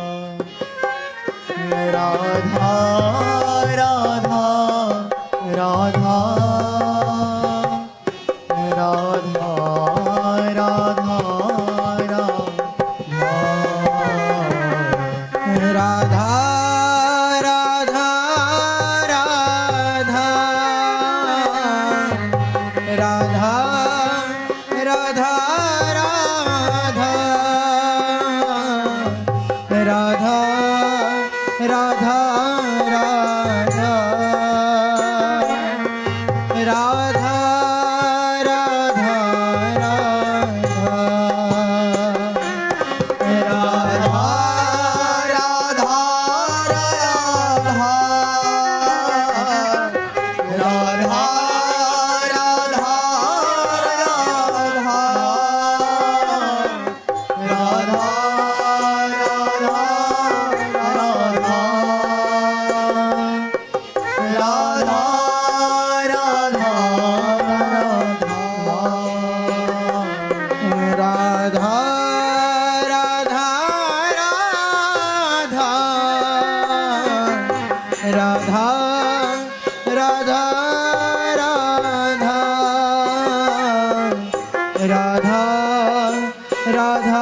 राधा राधा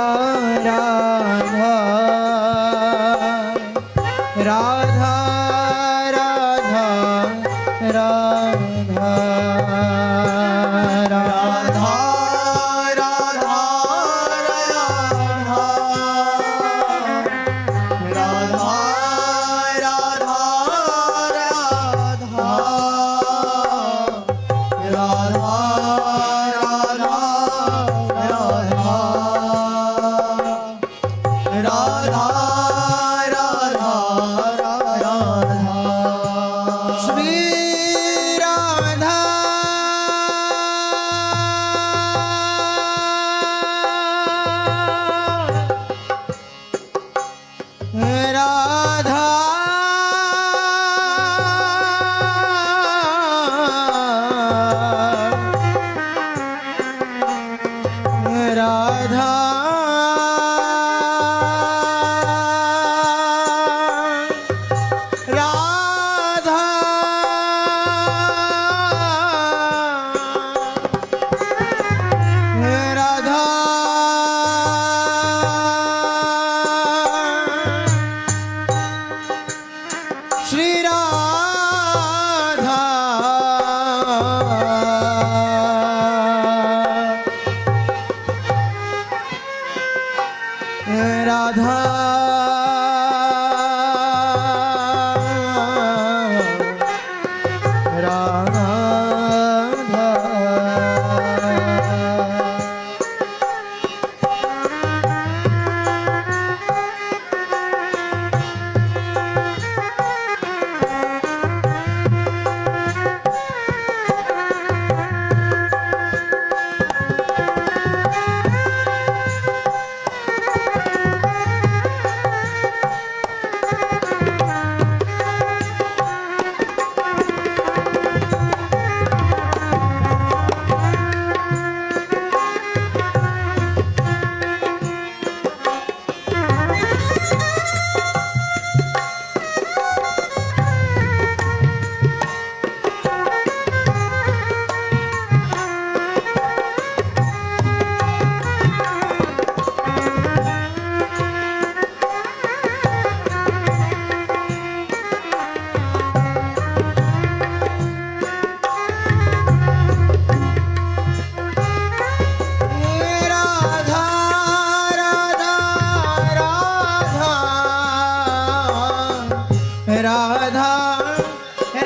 राधा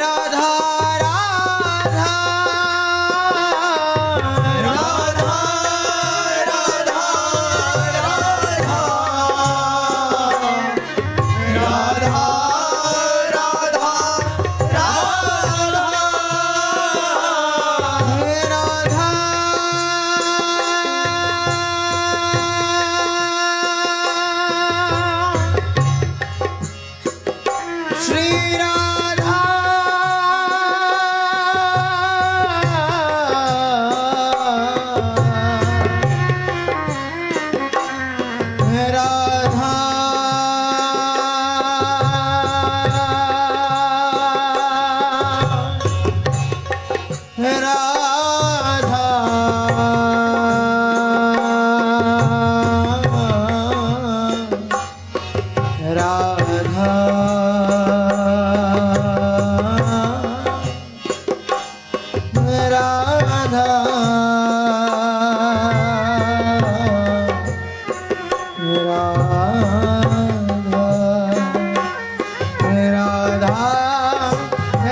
राधा राधा राधा राधा राधा श्री राधा राधा राधा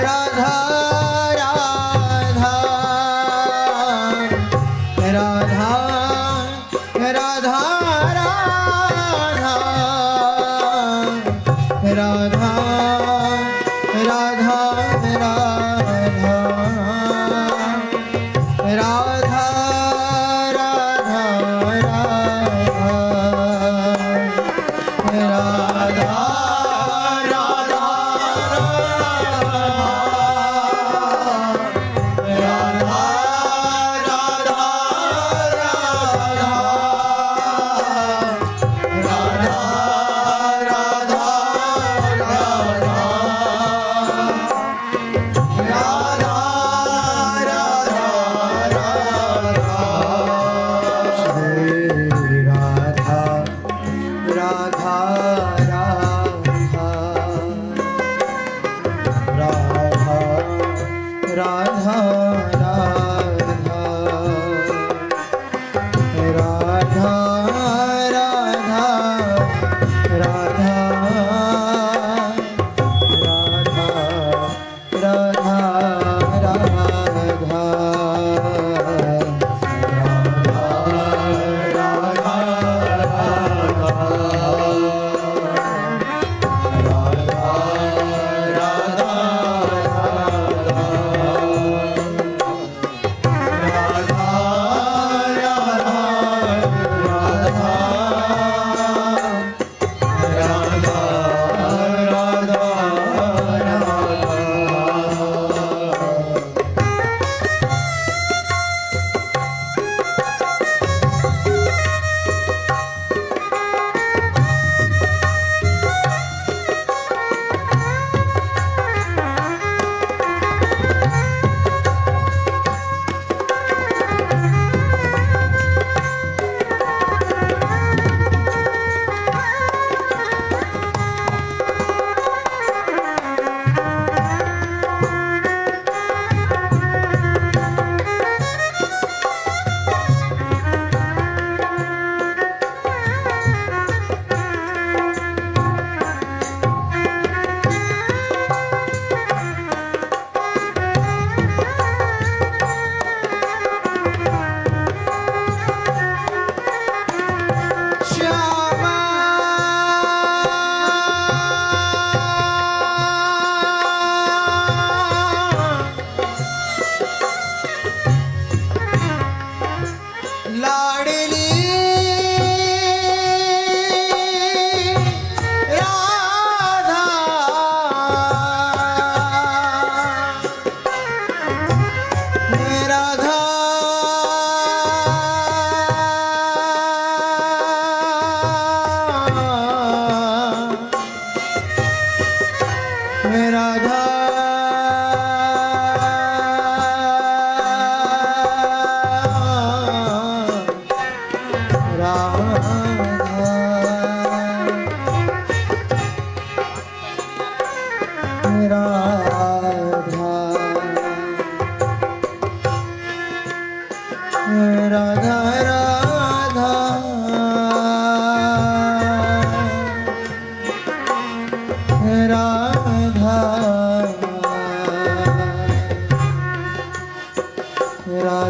राधा राधा राधा राधा राधा राधा राधा राधा श्री राधा राधा राधा राधा राधा राधा राधा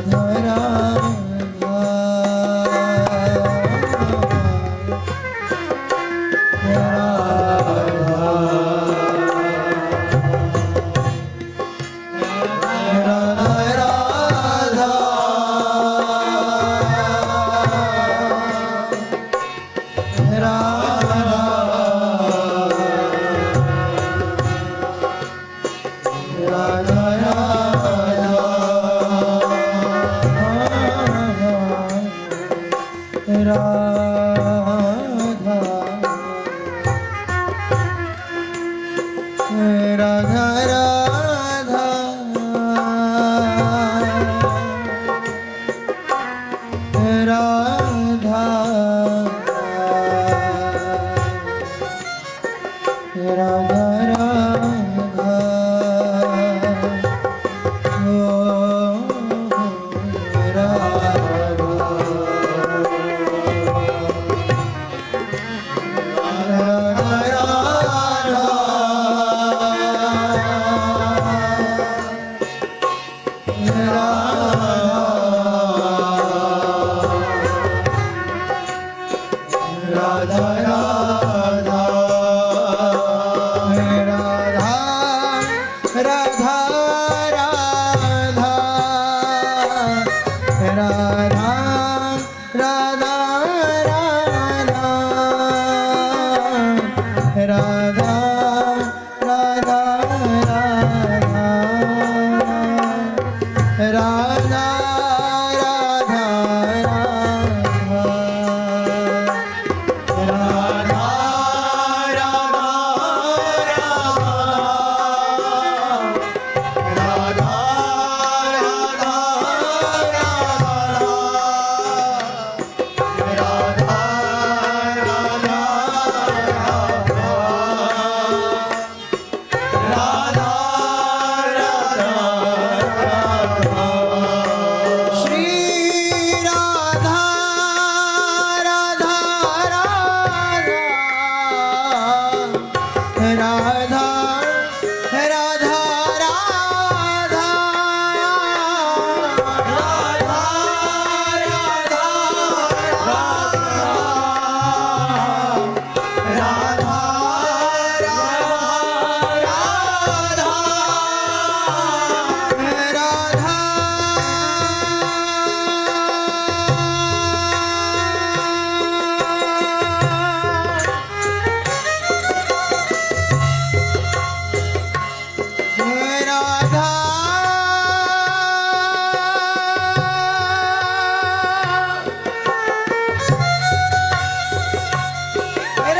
राधा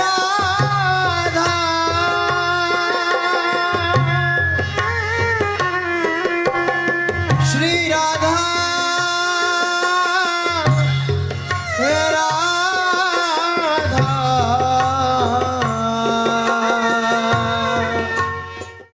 राधा श्री राधा